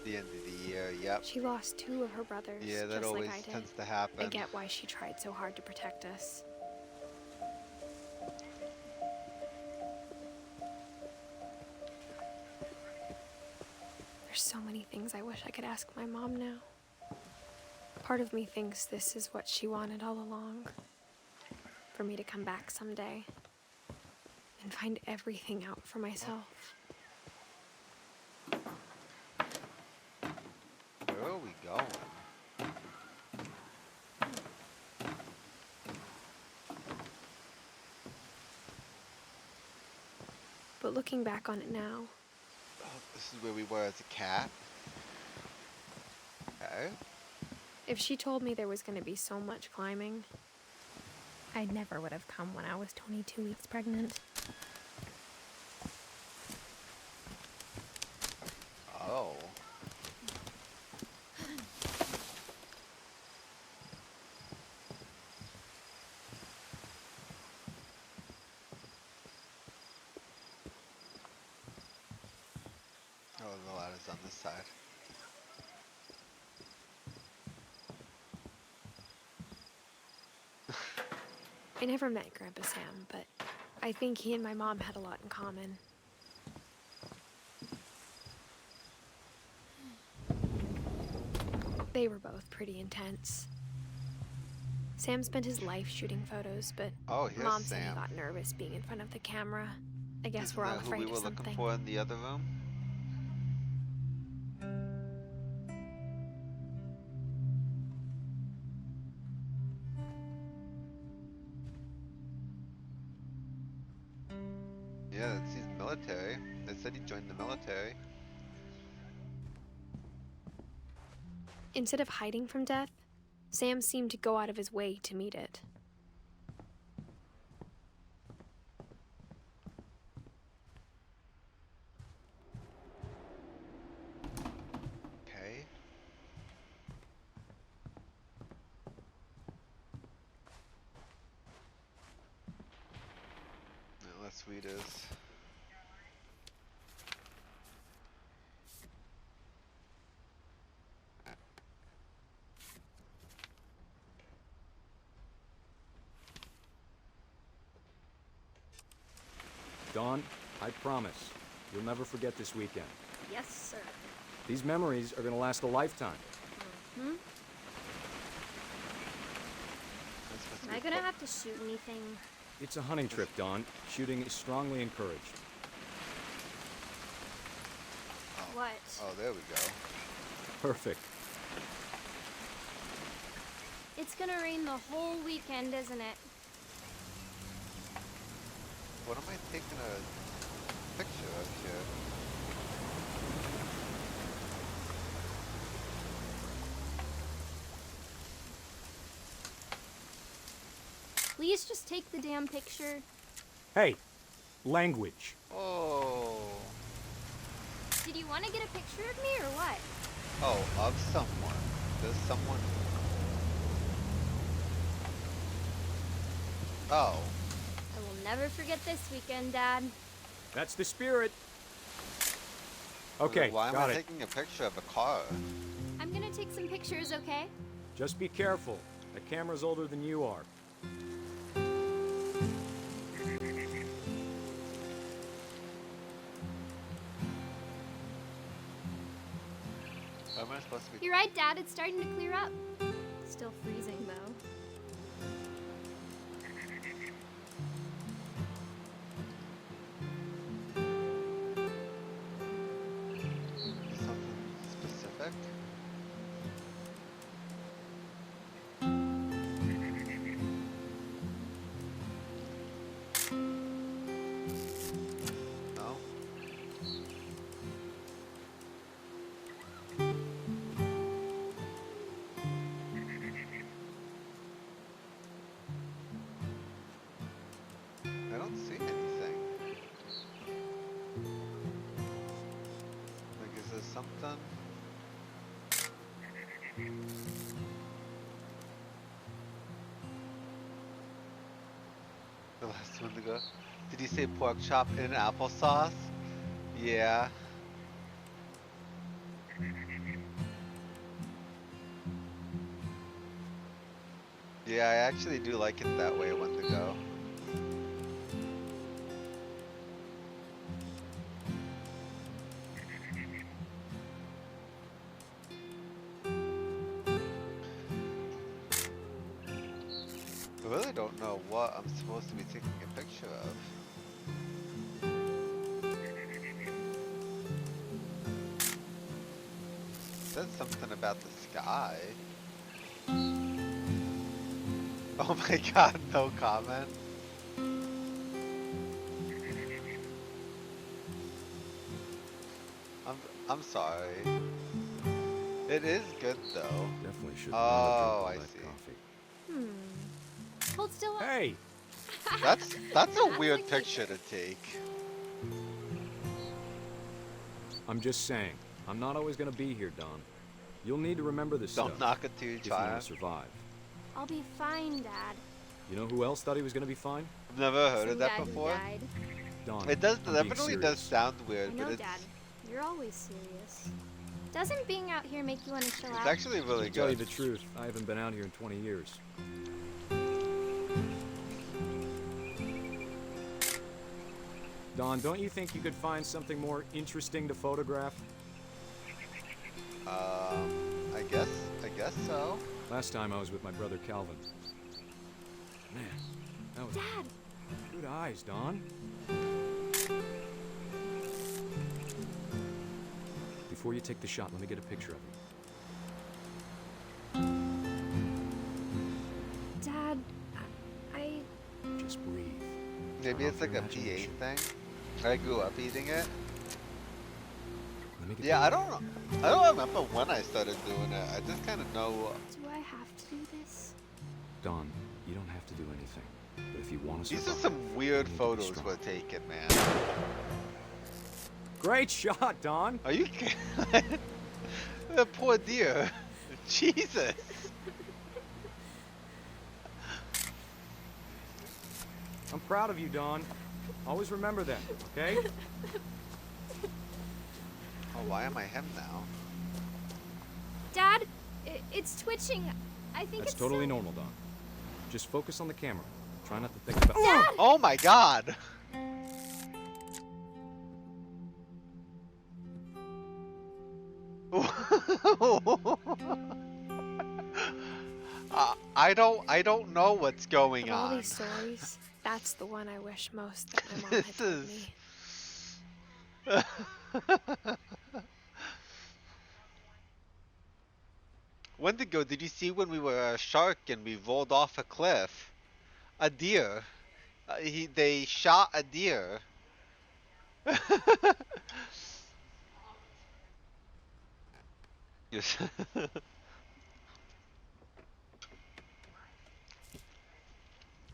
The end of the year, yep. She lost 2 of her brothers, yeah, that just always like I did. tends to happen. I get why she tried so hard to protect us. There's so many things I wish I could ask my mom now. Part of me thinks this is what she wanted all along. For me to come back someday and find everything out for myself. Where are we going? But looking back on it now... Oh, this is where we were as a cat? Okay. If she told me there was going to be so much climbing, I never would have come when I was 22 weeks pregnant. Oh. Oh, the ladder's on this side. I never met Grandpa Sam, but I think he and my mom had a lot in common. They were both pretty intense. Sam spent his life shooting photos, but Mom said he got nervous being in front of the camera. I guess we're all afraid of something. Who we were looking for in the other room? Yeah, it seems military. They said he joined the military. Instead of hiding from death, Sam seemed to go out of his way to meet it. Okay. Now let's read this. Dawn, I promise, you'll never forget this weekend. Yes, sir. These memories are gonna last a lifetime. Hmm? Am I gonna have to shoot anything? It's a hunting trip, Dawn. Shooting is strongly encouraged. What? Oh, there we go. Perfect. It's gonna rain the whole weekend, isn't it? What am I taking a picture of here? Please just take the damn picture. Hey, language. Oh. Did you want to get a picture of me or what? Oh, of someone. There's someone. Oh. I will never forget this weekend, Dad. That's the spirit. Okay, Why am got I it. taking a picture of a car? I'm gonna take some pictures, okay? Just be careful. The camera's older than you are. Why am I supposed to be? You're right, Dad. It's starting to clear up. Still freezing, though. Something specific? No? I don't see anything. Like, is there something? The last one to go. Did he say pork chop in applesauce? Yeah. Yeah, I actually do like it that way when to go. I really don't know what I'm supposed to be taking a picture of. It said something about the sky. Oh my god, no comment. I'm sorry. It is good though. Definitely should. Oh, I see. Coffee. Hold still. Hey! That's a weird picture to take. I'm just saying. I'm not always gonna be here, Don. You'll need to remember this Don't stuff. knock it till you if you try. want to survive. I'll be fine, Dad. You know who else thought he was gonna be fine? I've never heard Some of that guy who before. died. Don. It does I'm being definitely does serious. sound I weird, know, but it's Dad. You're always serious. Doesn't being out here make you want to chill it's out? actually really To tell you good. the truth, I haven't been out here in 20 years. Don, don't you think you could find something more interesting to photograph? I guess so. Last time I was with my brother Calvin. Man, that was Dad! good eyes, Don. Before you take the shot, let me get a picture of you. Dad, I... Just breathe. Maybe Turn it's off like your a PA imagination. thing. I grew up eating it. Let me get Yeah, I don't remember when I started doing it. I just kind of know. Do I have to do this? Don, you don't have to do anything. But if you want to These survive, are some weird you need to be photos strong. we're taking, man. Great shot, Don. Are you kidding? The poor deer. Jesus. I'm proud of you, Don. Always remember that, okay? Oh, why am I him now? Dad, it's twitching. I think That's it's totally so... normal, Don. Just focus on the camera. Try not to think about. Dad! Oh my god. I don't know what's going Of all on. these stories, that's the one I wish most that my mom had This told is. me. Wendigo, did you see when we were a shark and we rolled off a cliff? A deer. They shot a deer. Yes.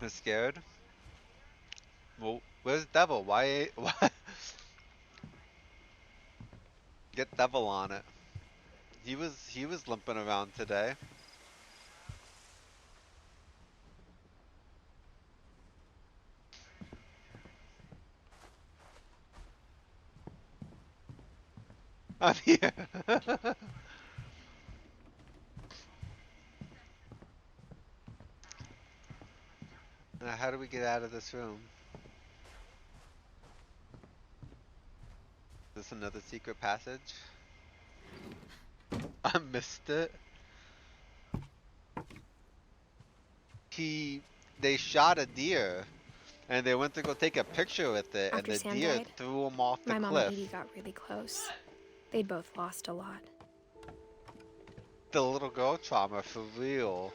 You're scared? Well, where's Devil? Why? Get Devil on it. He was limping around today. I'm here. Now, how do we get out of this room? Is this another secret passage? I missed it. They shot a deer, and they went to go take a picture with it, After and the Sam deer died, threw him off the my mom cliff. and Edie got really close. They'd both lost a lot. The little girl trauma for real.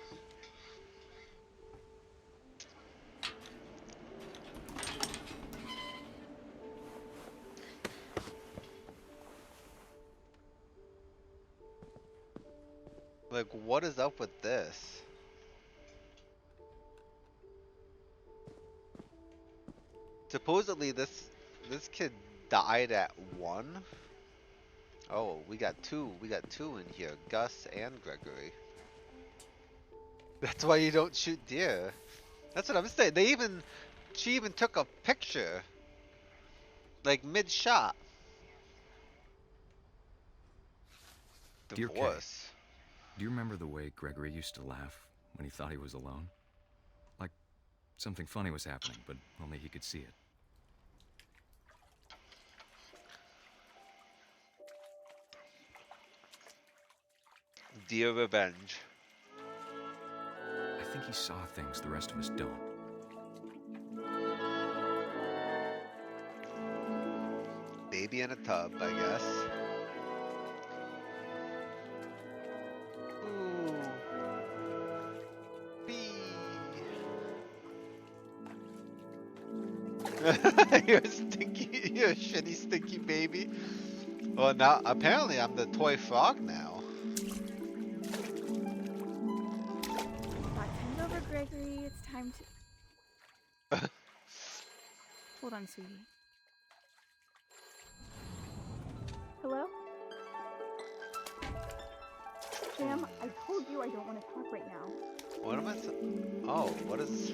Like, what is up with this? Supposedly this kid died at 1. Oh, we got two in here, Gus and Gregory. That's why you don't shoot deer. That's what I'm saying. She even took a picture. Like mid-shot. Dear Kay, Divorce. do you remember the way Gregory used to laugh when he thought he was alone? Like something funny was happening, but only he could see it. Deer revenge. I think he saw things the rest of us don't. Baby in a tub, I guess. Ooh. You're stinky. You're a shitty, stinky baby. Well, now apparently I'm the toy frog now. Time's over, Gregory. It's time to. Hold on, sweetie. Hello? Sam, I told you I don't want to talk right now. What am I? Oh, what is?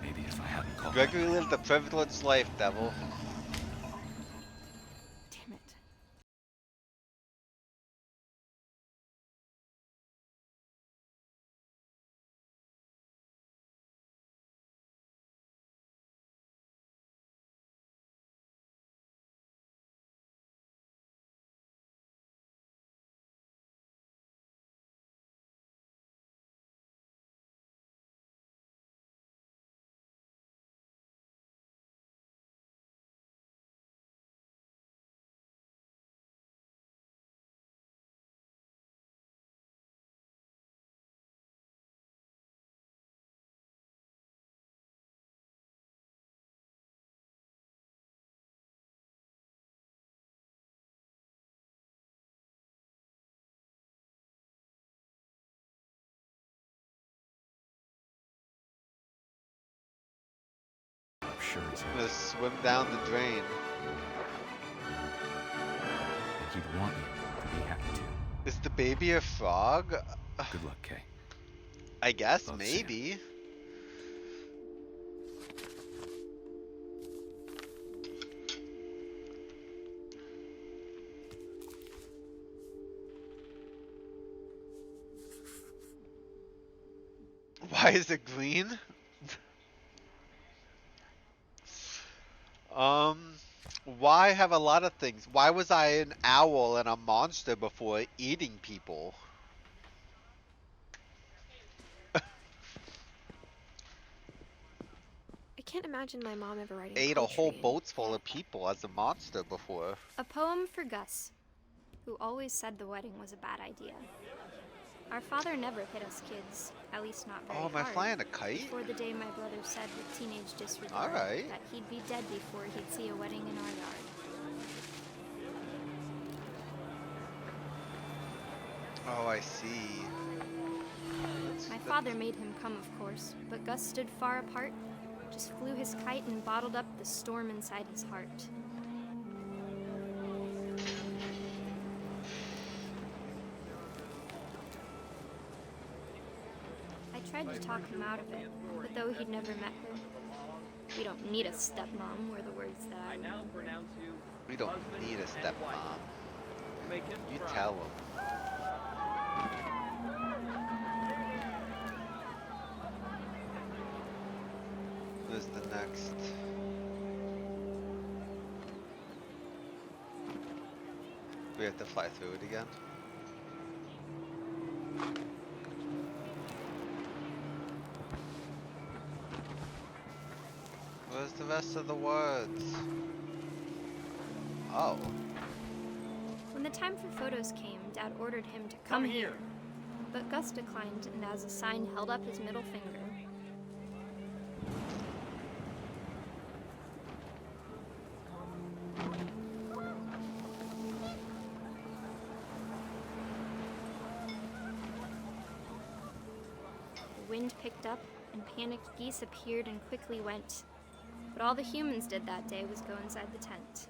Maybe if I hadn't called. Gregory lived a privileged life, devil. Damn it. I'm sure he's I'm gonna swim down the drain. And he'd want you to be happy too. Is the baby a frog? Good luck, Kay. I guess, Love, maybe. Why is it green? Why have a lot of things? Why was I an owl and a monster before eating people? I can't imagine my mom ever writing Ate a poetry whole in- boats full of people as a monster before. A poem for Gus, who always said the wedding was a bad idea. Our father never hit us kids, at least not very Oh, am I hard, flying a kite? before the day my brother said with teenage disregard Alright. that he'd be dead before he'd see a wedding in our yard. Oh, I see. My father made him come, of course, but Gus stood far apart, just flew his kite and bottled up the storm inside his heart. I tried to talk him out of it, but though he'd never met her, we don't need a stepmom were the words that I now pronounce you. We don't need a stepmom. You tell him. Where's the next? We have to fly through it again. Where's the rest of the words? Oh. When the time for photos came, Dad ordered him to come here. But Gus declined, and as a sign held up his middle finger. The wind picked up, and panicked geese appeared and quickly went. But all the humans did that day was go inside the tent.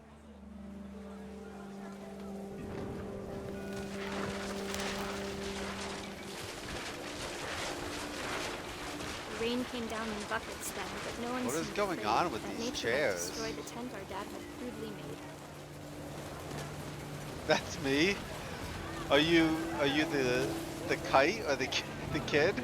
The rain came down in buckets then, but no one What is seemed going afraid on with that these nature chairs? might destroy the tent our dad had crudely made. That's me? Are you the kite or the kid?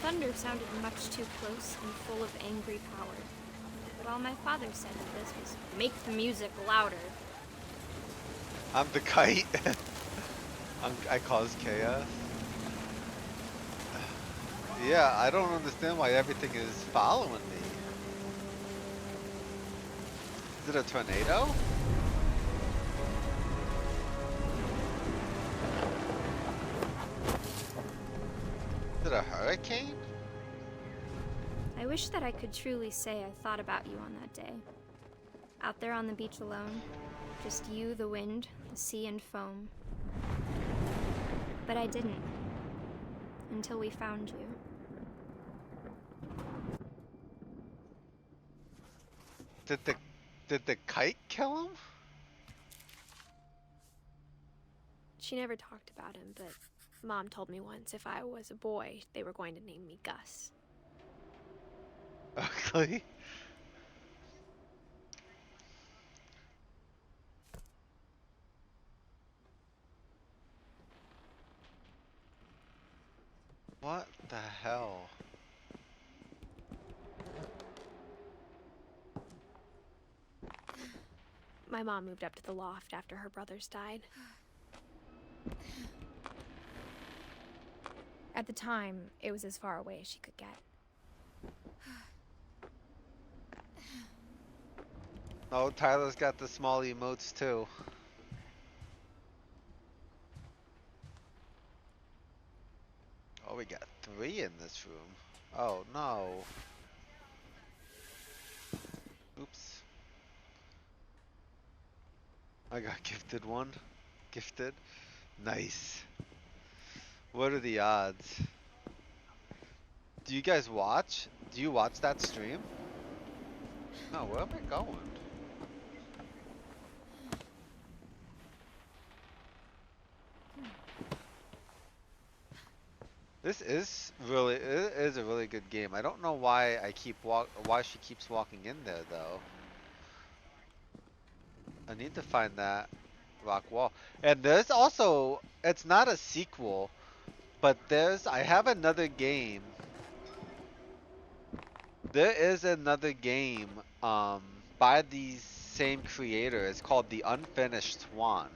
The thunder sounded much too close and full of angry power. But all my father said of this was, "Make the music louder." I'm the kite. I cause chaos. Yeah, I don't understand why everything is following me. Is it a tornado? Is it a hurricane? I wish that I could truly say I thought about you on that day. Out there on the beach alone, just you, the wind, the sea, and foam. But I didn't. Until we found you. Did the kite kill him? She never talked about him, but Mom told me once if I was a boy, they were going to name me Gus. Ugly. What the hell? My mom moved up to the loft after her brothers died. At the time, it was as far away as she could get. Oh, Tyler's got the small emotes too. Oh, we got 3 in this room. Oh no. Oops. I got gifted one. Gifted. Nice. What are the odds? Do you guys watch? Do you watch that stream? No, where am I going? This is really, it is a really good game. I don't know why why she keeps walking in there though. I need to find that rock wall. And there's also, it's not a sequel, but I have another game. There is another game, by the same creator. It's called The Unfinished Swan,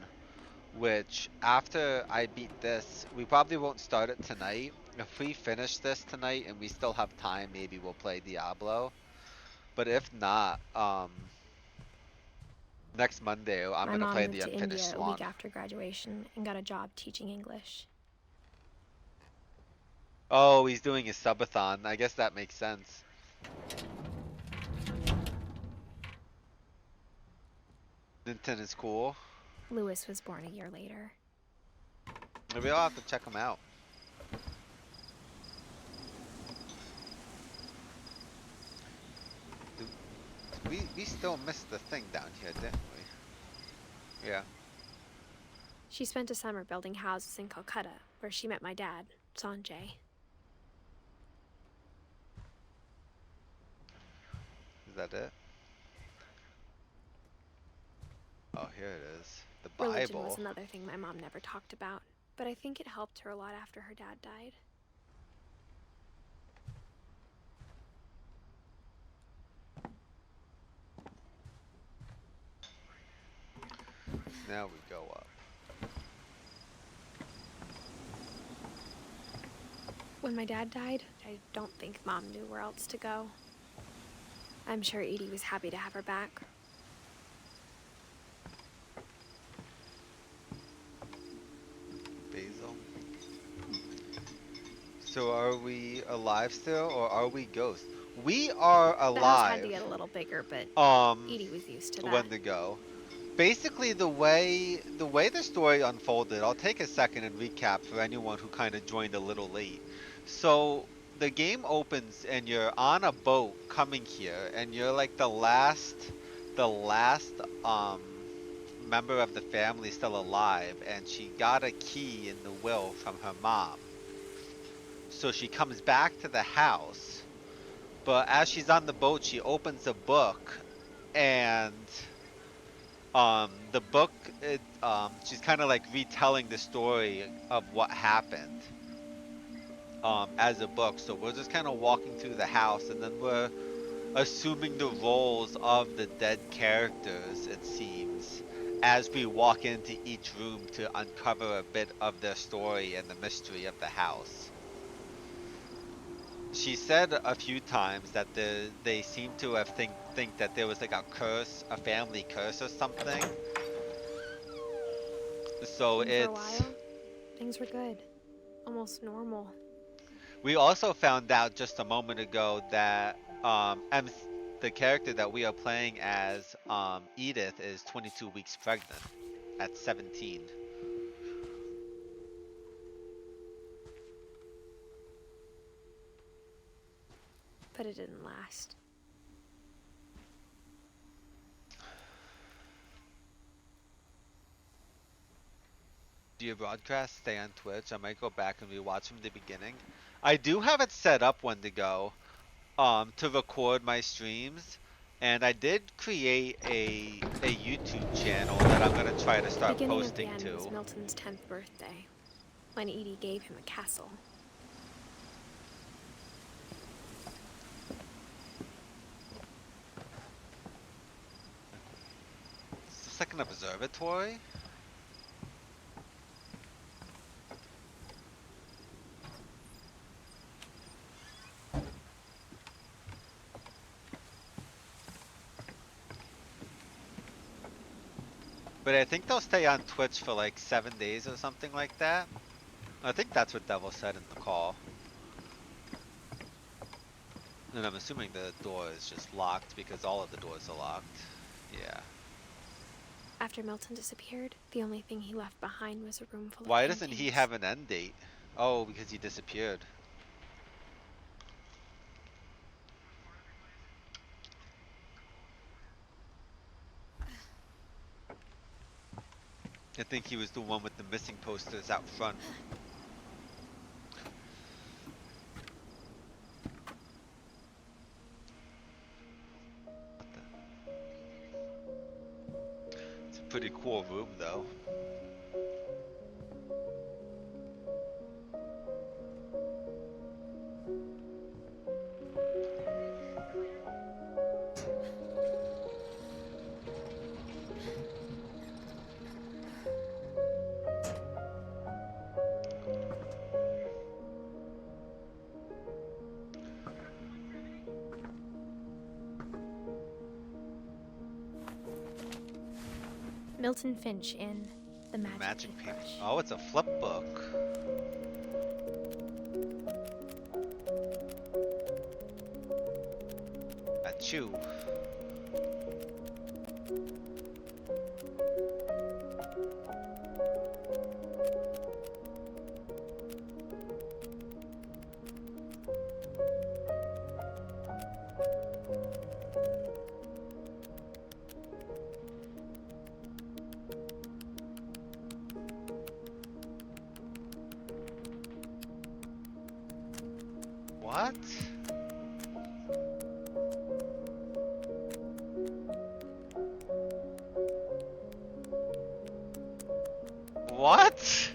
which after I beat this, we probably won't start it tonight. If we finish this tonight and we still have time, maybe we'll play Diablo. But if not, next Monday I'm My gonna mom play moved The to Unfinished India a Swan. week after graduation and got a job teaching English. Oh, he's doing his subathon. I guess that makes sense. Linton is cool. Lewis was born a year later. Maybe I'll have to check him out. We still missed the thing down here, didn't we? Yeah. She spent a summer building houses in Calcutta, where she met my dad, Sanjay. Is that it? Oh, here it is. The Bible. Religion was another thing my mom never talked about, but I think it helped her a lot after her dad died. Now we go up. When my dad died, I don't think Mom knew where else to go. I'm sure Edie was happy to have her back. Basil. So are we alive still, or are we ghosts? We are alive. The house had to get a little bigger, but Edie was used to that. When to go. Basically, the way the story unfolded, I'll take a second and recap for anyone who kind of joined a little late. So the game opens and you're on a boat coming here, and you're like the last member of the family still alive, and she got a key in the will from her mom. So she comes back to the house, but as she's on the boat, she opens a book, and the book, she's kind of like retelling the story of what happened as a book. So we're just kind of walking through the house, and then we're assuming the roles of the dead characters, it seems, as we walk into each room to uncover a bit of their story and the mystery of the house. She said a few times that they seem to have think that there was like a curse, a family curse or something. So and for a while, things were good, almost normal. We also found out just a moment ago that the character that we are playing as, Edith, is 22 weeks pregnant at 17. But it didn't last. Do you broadcast? Stay on Twitch? I might go back and rewatch from the beginning. I do have it set up when to go, to record my streams, and I did create a YouTube channel that I'm gonna try to start posting to. The beginning of the end was Milton's 10th birthday, when Edie gave him a castle. Is this like an observatory? But I think they'll stay on Twitch for like 7 days or something like that. I think that's what Devil said in the call. And I'm assuming the door is just locked because all of the doors are locked. Yeah. After Milton disappeared, the only thing he left behind was a room full of Why doesn't he have an end date? Oh, because he disappeared. I think he was the one with the missing posters out front. It's a pretty cool room, though. Milton Finch in The Magic Paintbrush. Oh, it's a flip book. Achoo. What? What?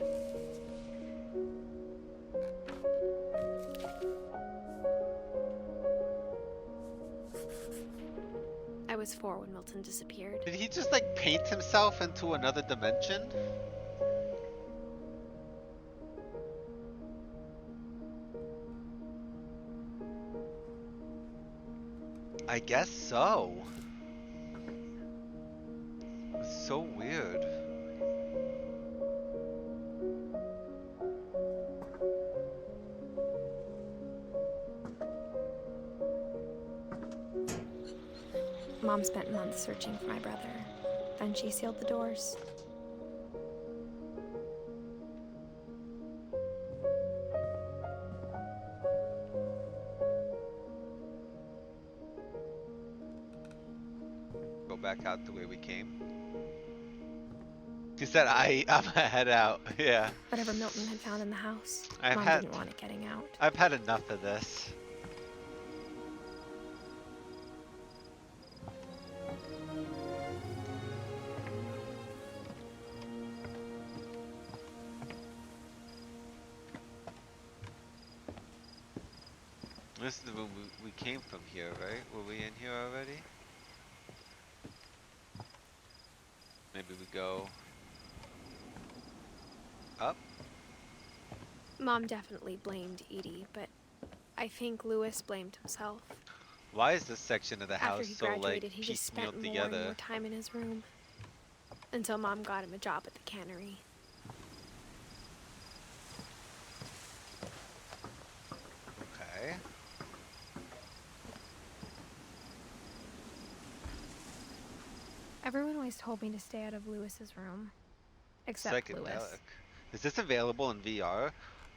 I was 4 when Milton disappeared. Did he just like paint himself into another dimension? I guess so. It's so weird. Mom spent months searching for my brother. Then she sealed the doors. Go back out the way we came. She said, I'm gonna head out. Yeah. Whatever Milton had found in the house, Mom didn't want it getting out. I've had enough of this. This is the room we came from here, right? Were we in here already? Maybe we go up? Mom definitely blamed Edie, but I think Lewis blamed himself. Why is this section of the After house he so like graduated, he just spent piecemealed more and together? more time in his room. Until Mom got him a job at the cannery. Okay. Everyone always told me to stay out of Lewis's room. Except Lewis. Psychedelic. Is this available in VR?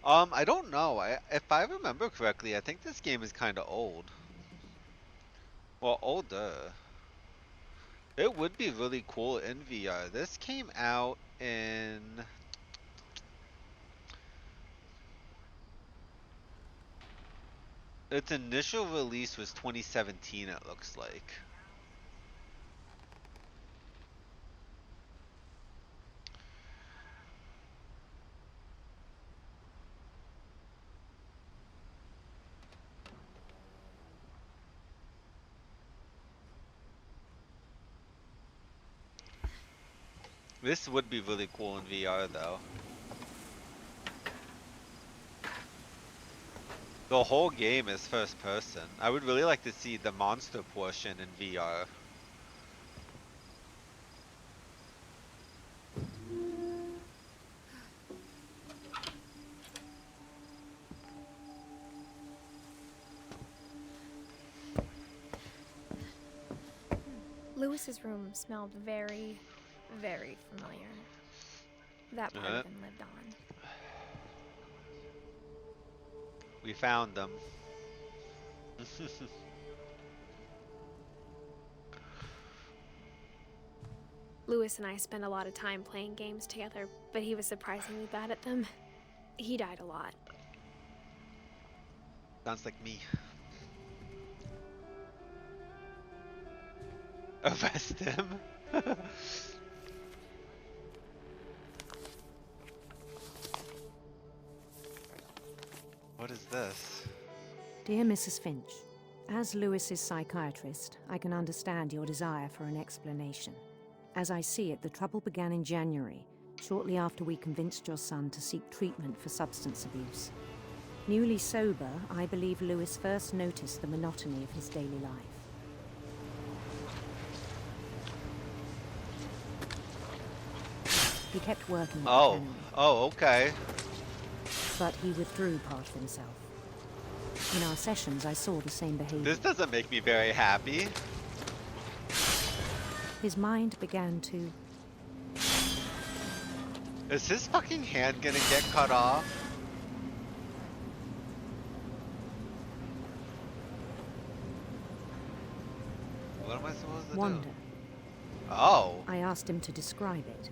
I don't know. If I remember correctly, I think this game is kind of old. Well, older. It would be really cool in VR. This came out in... Its initial release was 2017, it looks like. This would be really cool in VR though. The whole game is first person. I would really like to see the monster portion in VR. Lewis's room smelled very, very familiar. That part of him lived on. We found them. Lewis and I spent a lot of time playing games together, but he was surprisingly bad at them. He died a lot. Sounds like me. Arrest him? What is this? Dear Mrs. Finch, as Lewis's psychiatrist, I can understand your desire for an explanation. As I see it, the trouble began in January, shortly after we convinced your son to seek treatment for substance abuse. Newly sober, I believe Lewis first noticed the monotony of his daily life. He kept working at the cannery. Oh, okay. But he withdrew part of himself. In our sessions, I saw the same behavior. This doesn't make me very happy. His mind began to... Is his fucking hand gonna get cut off? What am I supposed to wander. do? Oh. I asked him to describe it.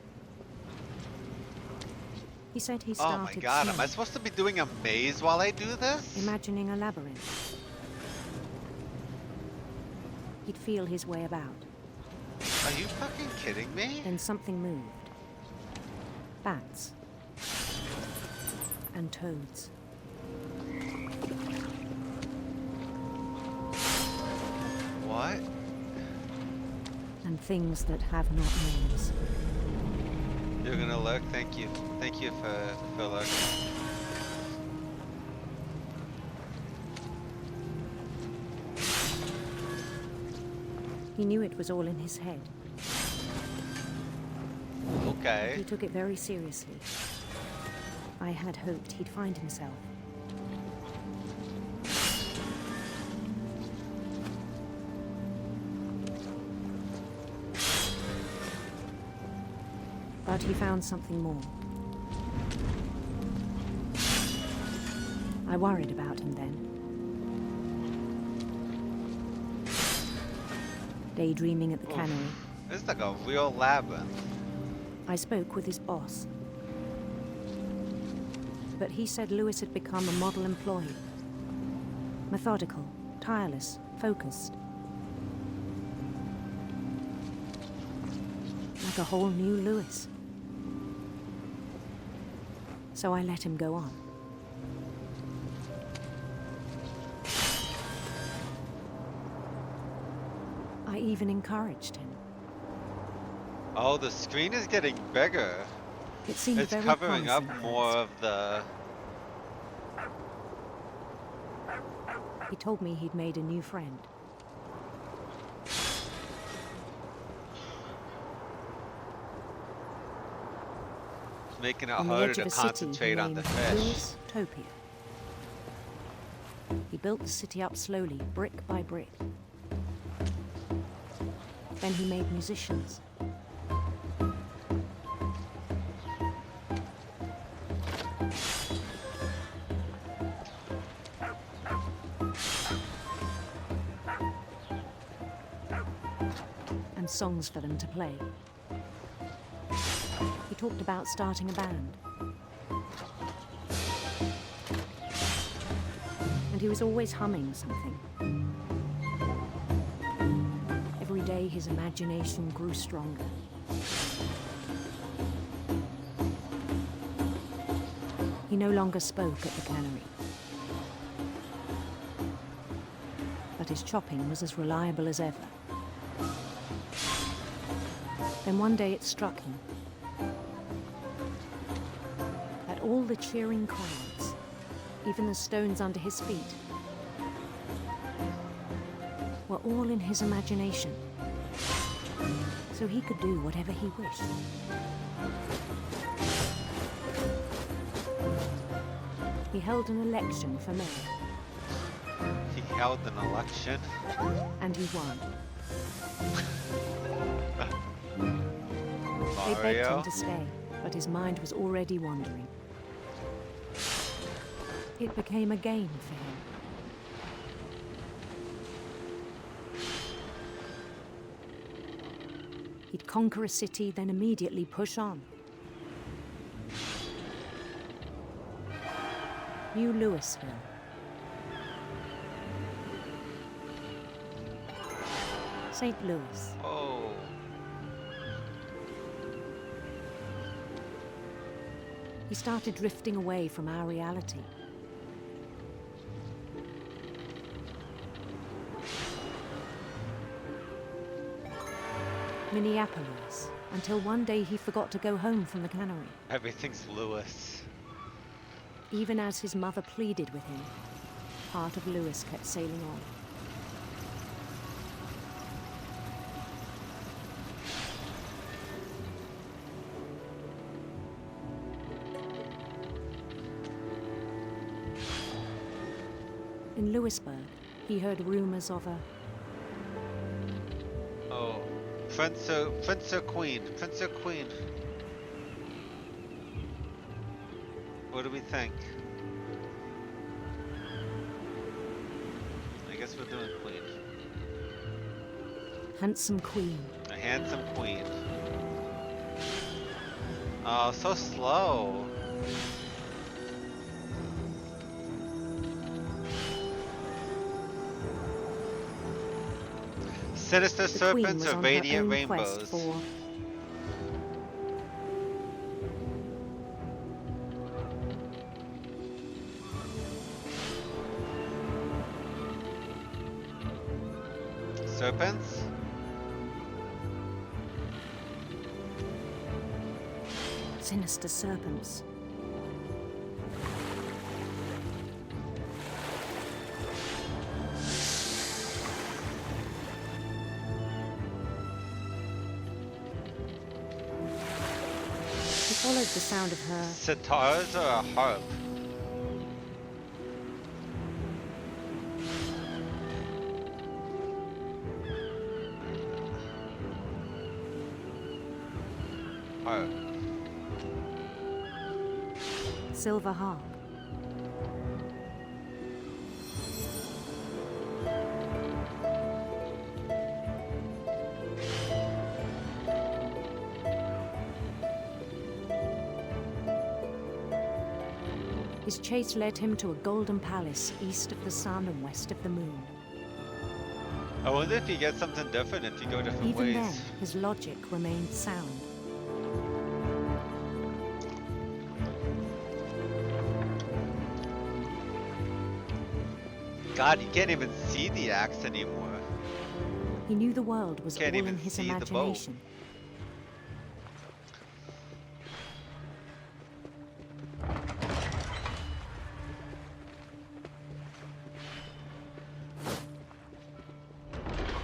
He said he started Oh my god, am I smelling, supposed to be doing a maze while I do this? imagining a labyrinth. He'd feel his way about. Are you fucking kidding me? Then something moved. Bats. And toads. What? And things that have not names. You're gonna look? Thank you. Thank you for looking. He knew it was all in his head. Okay. He took it very seriously. I had hoped he'd find himself. But he found something more. I worried about him then. Daydreaming at the cannery. This is like a real labyrinth. I spoke with his boss. But he said Lewis had become a model employee. Methodical, tireless, focused. Like a whole new Lewis. So I let him go on. I even encouraged him. Oh, the screen is getting bigger. It seemed it's very covering up promising. more of the... He told me he'd made a new friend. Making it On the harder edge to of a city concentrate on the named fish. Lewis Topia. He built the city up slowly, brick by brick. Then he made musicians. And songs for them to play. He talked about starting a band. And he was always humming something. Every day his imagination grew stronger. He no longer spoke at the cannery. But his chopping was as reliable as ever. Then one day it struck him that all the cheering crowds, even the stones under his feet, were all in his imagination, so he could do whatever he wished. He held an election for mayor. He held an election? And he won. Mario? They begged him to stay, but his mind was already wandering. It became a game for him. He'd conquer a city, then immediately push on. New Louisville. St. Louis. Oh. He started drifting away from our reality. Minneapolis, until one day he forgot to go home from the cannery. Everything's Lewis. Even as his mother pleaded with him, part of Lewis kept sailing on. In Lewisburg, he heard rumors of a... Oh, Prince or Queen. What do we think? I guess we're doing Queen. Handsome Queen. A handsome Queen. Oh, so slow. Sinister serpents or radiant rainbows. Serpents? Sinister serpents. Followed the sound of her... Sitars or a harp? Harp. Silver harp. His chase led him to a golden palace east of the sun and west of the moon. I wonder if you get something different if you go different Even ways. then, his logic remained sound. God, you can't even see the axe anymore. He knew the world was Can't all even in his see the bow. imagination.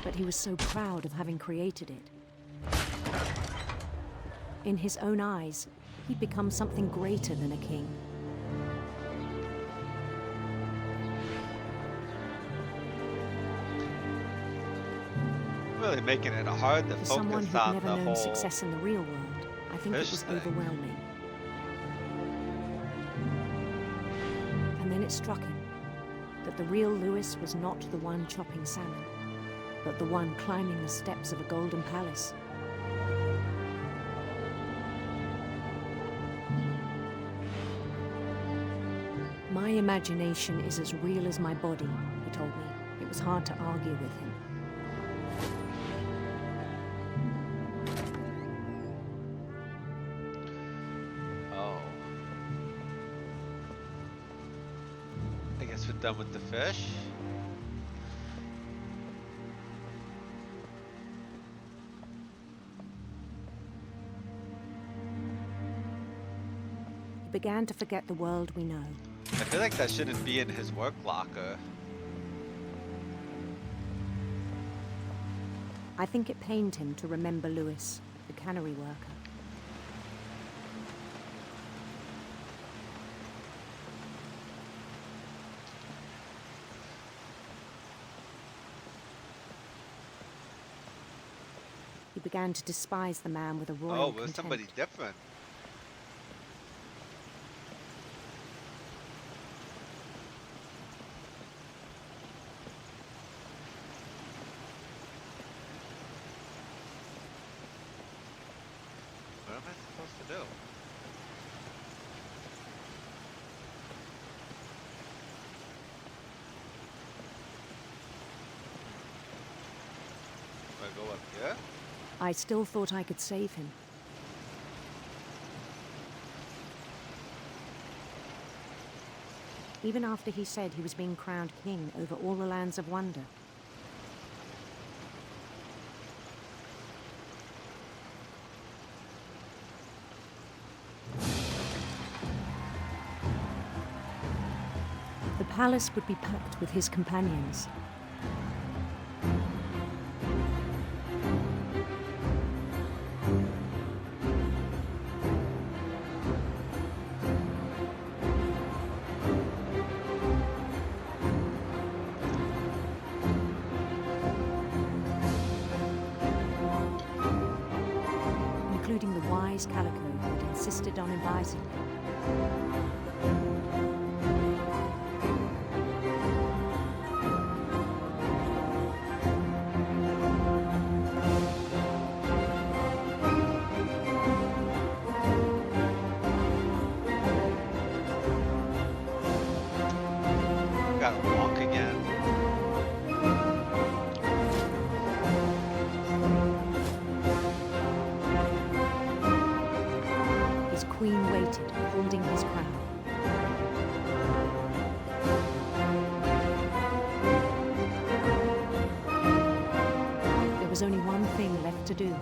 But he was so proud of having created it. In his own eyes, he'd become something greater than a king. Really making it hard to For someone focus who'd on never the known whole success in the real world, I think it fish was thing. overwhelming. And then it struck him that the real Lewis was not the one chopping salmon, but the one climbing the steps of a golden palace. My imagination is as real as my body, he told me. It was hard to argue with him. Oh. I guess we're done with the fish. He began to forget the world we know. I feel like that shouldn't be in his work locker. I think it pained him to remember Lewis, the cannery worker. He began to despise the man with a royal Oh, we're contempt. somebody different. too. I go up here? I still thought I could save him. Even after he said he was being crowned king over all the lands of wonder. The palace would be packed with his companions. Including the wise Calico who had insisted on advising me. Gotta walk again. His queen waited, holding his crown. There was only one thing left to do.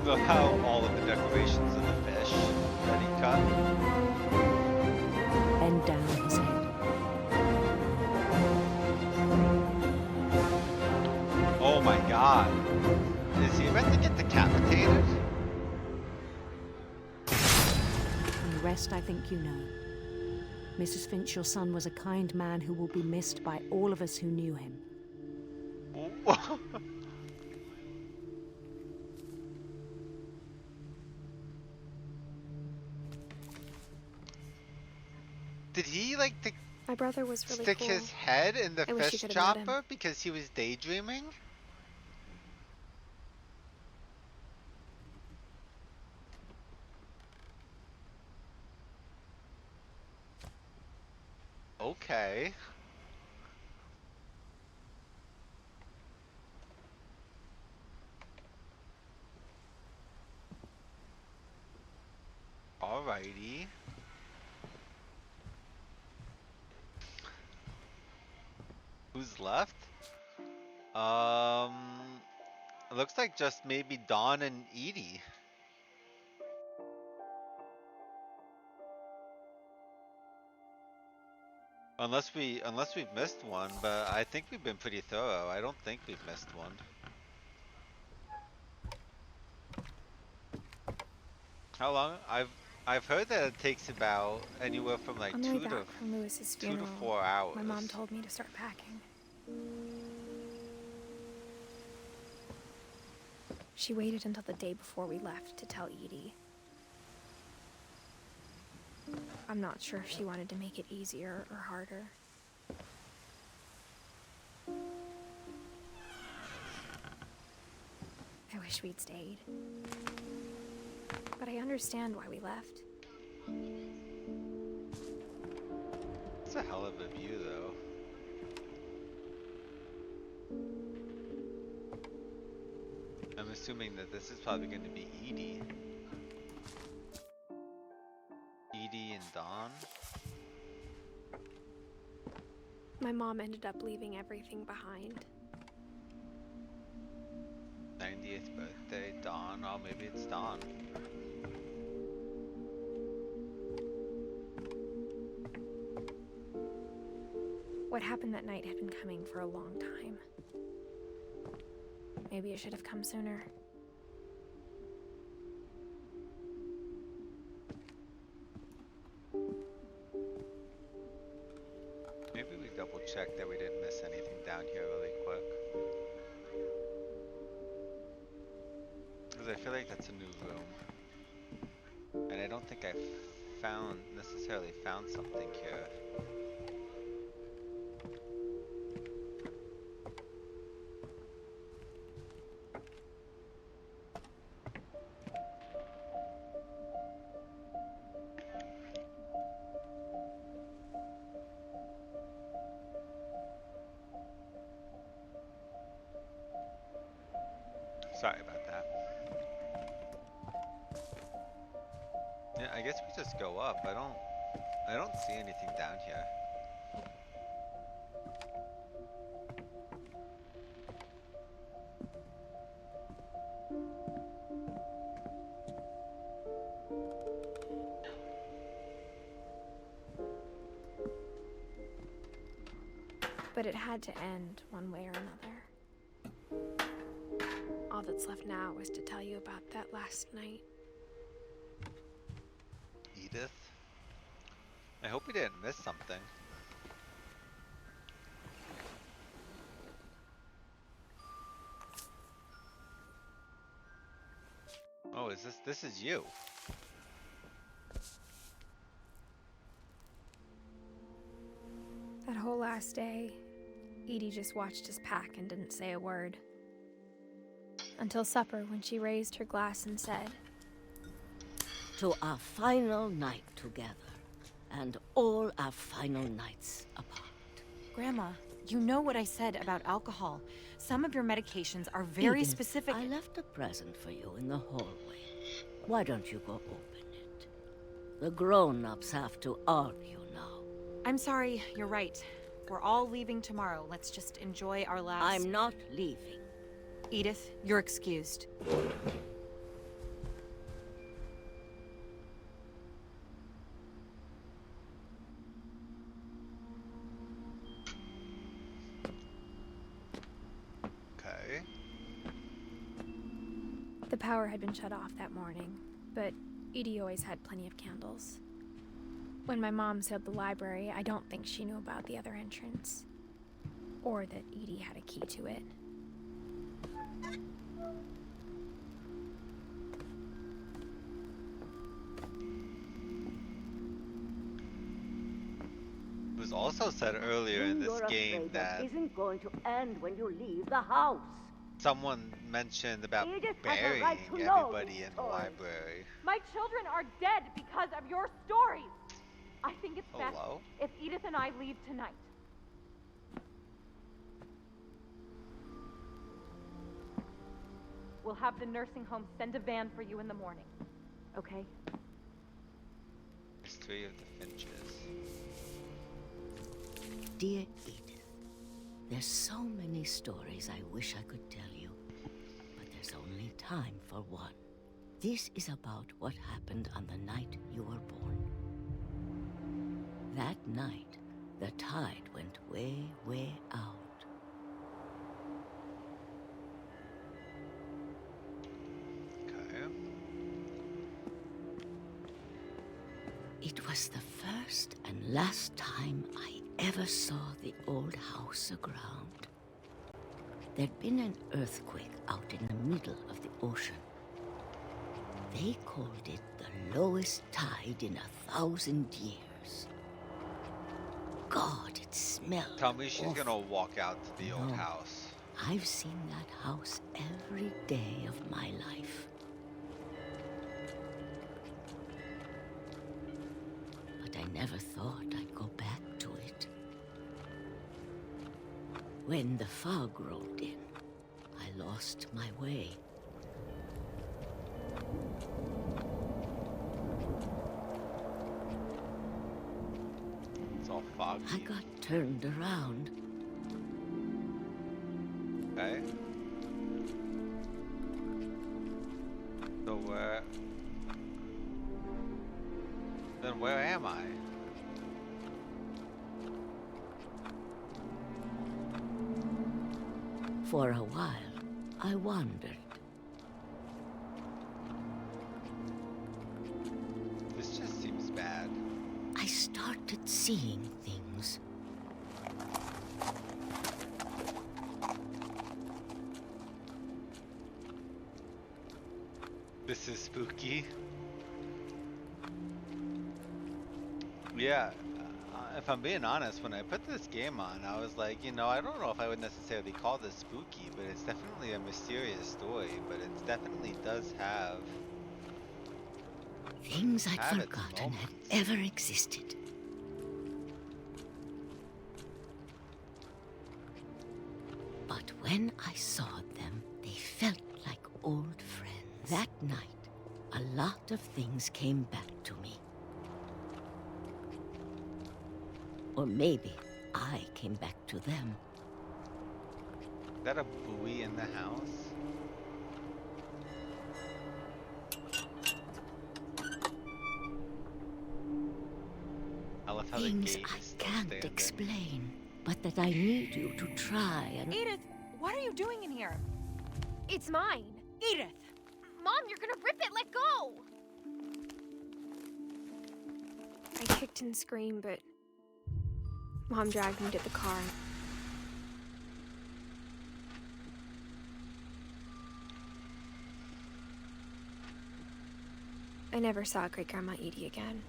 Look how all of the decorations of the fish that he cut. Bend down his head. Oh my god. Is he about to get decapitated? And the rest I think you know. Mrs. Finch, your son was a kind man who will be missed by all of us who knew him. Did he like to My brother was really stick cool. his head in the I wish you fish could have met him. chopper because he was daydreaming? Okay. Alrighty. Who's left? It looks like just maybe Dawn and Edie. Unless we've missed one, but I think we've been pretty thorough. I don't think we've missed one. How long? I've heard that it takes about anywhere from like On the way 2 back from Lewis's to funeral, 4 hours. my mom told me to start packing. She waited until the day before we left to tell Edie. I'm not sure if she wanted to make it easier or harder. I wish we'd stayed. But I understand why we left. It's a hell of a view, though. I'm assuming that this is probably going to be Edie. Edie and Dawn. My mom ended up leaving everything behind. 90th birthday, Dawn. Oh, maybe it's Dawn. What happened that night had been coming for a long time. Maybe it should have come sooner. Maybe we double check that we didn't miss anything down here really quick. Because I feel like that's a new room. And I don't think I necessarily found something here. Sorry about that. Yeah, I guess we just go up. I don't see anything down here. But it had to end one way or another. All that's left now was to tell you about that last night. Edith? I hope we didn't miss something. Oh, this is you. That whole last day, Edie just watched us pack and didn't say a word. Until supper, when she raised her glass and said, "To our final night together, and all our final nights apart." Grandma, you know what I said about alcohol. Some of your medications are very Edith, specific. I left a present for you in the hallway. Why don't you go open it? The grown-ups have to argue now. I'm sorry, you're right. We're all leaving tomorrow. Let's just enjoy our last... I'm not leaving. Edith, you're excused. Okay. The power had been shut off that morning, but Edie always had plenty of candles. When my mom sealed the library, I don't think she knew about the other entrance. Or that Edie had a key to it. It was also said earlier in this game that isn't going to end when you leave the house. someone mentioned about Edith has a burying right to know everybody these in the stories. library. My children are dead because of your stories. I think it's best Hello? if Edith and I leave tonight. We'll have the nursing home send a van for you in the morning. Okay? History of the Finches. Dear Edith, there's so many stories I wish I could tell you, but there's only time for one. This is about what happened on the night you were born. That night, the tide went way, way out. Okay. It was the first and last time I ever saw the old house aground. There'd been an earthquake out in the middle of the ocean. They called it the lowest tide in 1,000 years. God, it smelled Tell me she's awful. gonna walk out to the old No. house. I've seen that house every day of my life. But I never thought I'd go back to it. When the fog rolled in, I lost my way. It's all foggy. I got turned around. Okay. So where am I? For a while, I wandered. This just seems bad. I started seeing things. This is spooky. Yeah, if I'm being honest, when I put this game on, I was like, you know, I don't know if I would necessarily call this spooky, but it's definitely a mysterious story, but it definitely does have Things I'd Have its forgotten had moments. ever existed. But when I saw them, they felt like night, a lot of things came back to me. Or maybe I came back to them. Is that a buoy in the house? I love how Things the gate I is still can't standing. explain, but that I need you to try and... Edith, what are you doing in here? It's mine. Edith! Mom, you're gonna rip it. Let go. I kicked and screamed, but Mom dragged me to the car. I never saw Great Grandma Edie again.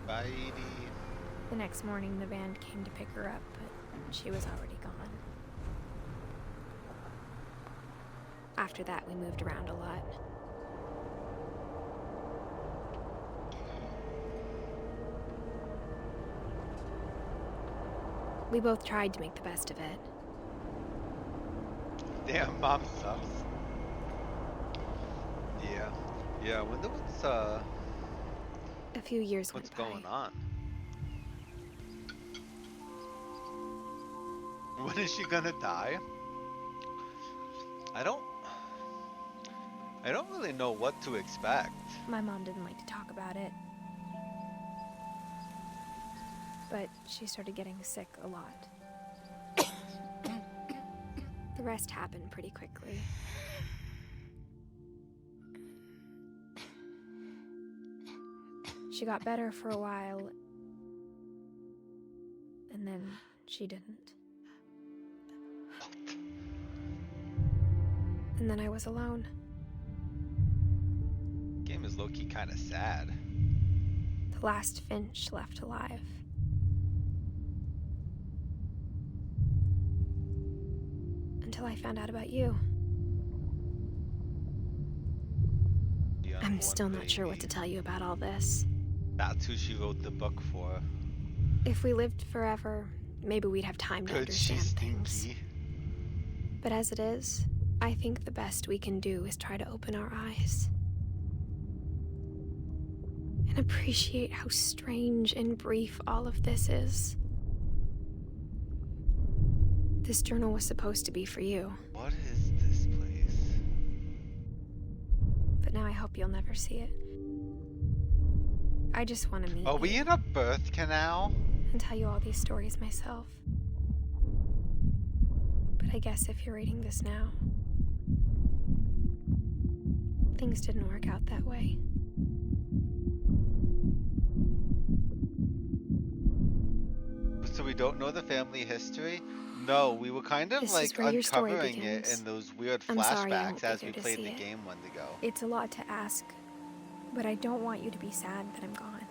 Bye, Edie. The next morning, the band came to pick her up, but she was already gone. After that, we moved around a lot. We both tried to make the best of it. Damn, Mom sucks. Yeah. Yeah, I wonder what's, A few years what's went by. going on? When is she gonna die? I don't really know what to expect. My mom didn't like to talk about it. But she started getting sick a lot. The rest happened pretty quickly. She got better for a while, and then she didn't. And then I was alone. Game is low-key kind of sad. The last Finch left alive. Until I found out about you. I'm still not sure what to tell you about all this. That's who she wrote the book for. If we lived forever, maybe we'd have time to understand things. But as it is, I think the best we can do is try to open our eyes. And appreciate how strange and brief all of this is. This journal was supposed to be for you. What is this place? But now I hope you'll never see it. I just want to meet you. Are we in a birth canal? And tell you all these stories myself. But I guess if you're reading this now, things didn't work out that way. So we don't know the family history? No, we were kind of This like is where your story uncovering it begins. in those weird I'm sorry I flashbacks won't be as there we to played see the it. game one ago. It's a lot to ask, but I don't want you to be sad that I'm gone.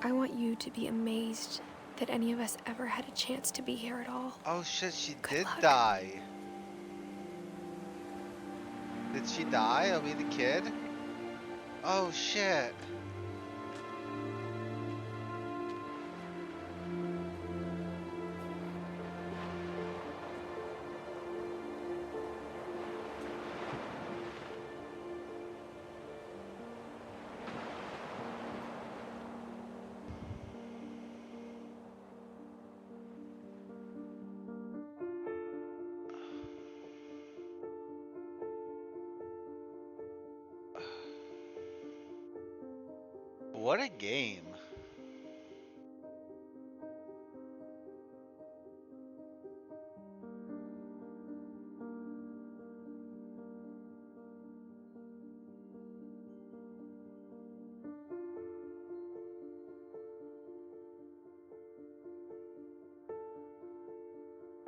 I want you to be amazed that any of us ever had a chance to be here at all. Oh shit, she did die. Did she die? Are we the kid? Oh shit. What a game.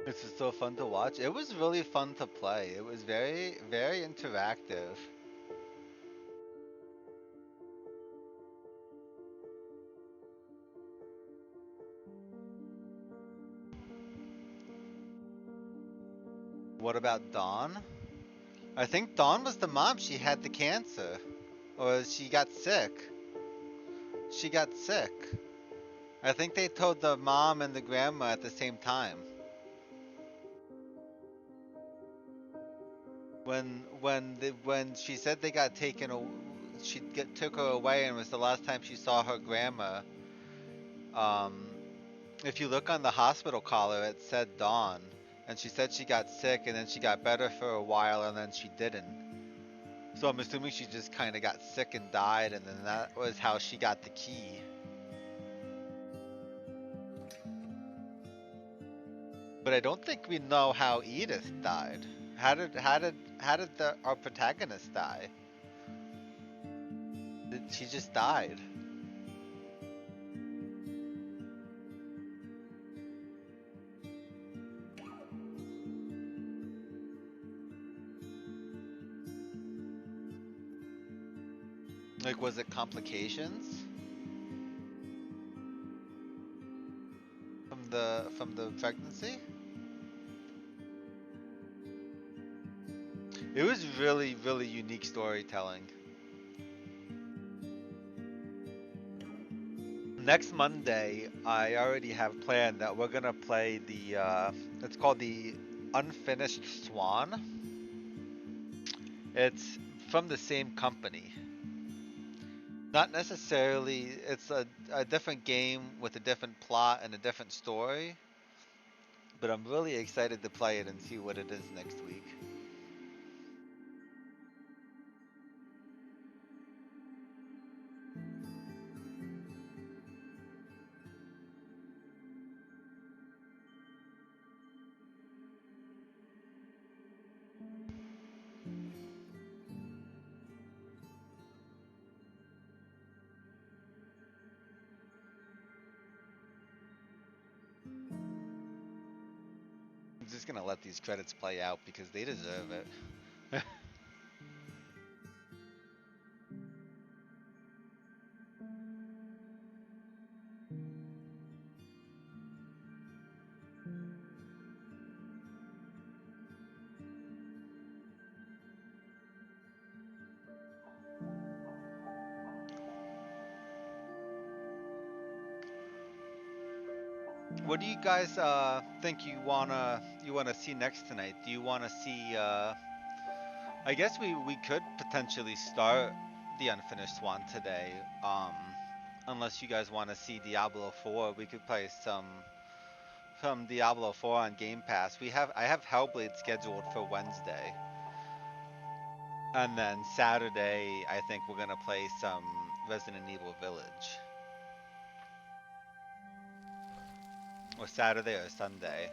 This is so fun to watch. It was really fun to play. It was very, very interactive. What about Dawn? I think Dawn was the mom. She had the cancer. Or she got sick. She got sick. I think they told the mom and the grandma at the same time. When she said they got taken, took her away, and it was the last time she saw her grandma. Um, if you look on the hospital collar, it said Dawn, and she said she got sick, and then she got better for a while, and then she didn't. So I'm assuming she just kind of got sick and died, and then that was how she got the key. But I don't think we know how Edith died. How did our protagonist die? She just died. Like, was it complications from the pregnancy? It was really, really unique storytelling. Next Monday, I already have planned that we're gonna play the, it's called the Unfinished Swan. It's from the same company. Not necessarily, it's a different game with a different plot and a different story. But I'm really excited to play it and see what it is next week. I'm just gonna let these credits play out because they deserve it. What do you guys think you wanna see next tonight? Do you wanna see I guess we could potentially start the Unfinished Swan today. Unless you guys wanna see Diablo 4, we could play some Diablo 4 on Game Pass. I have Hellblade scheduled for Wednesday. And then Saturday I think we're gonna play some Resident Evil Village. Or Saturday or Sunday.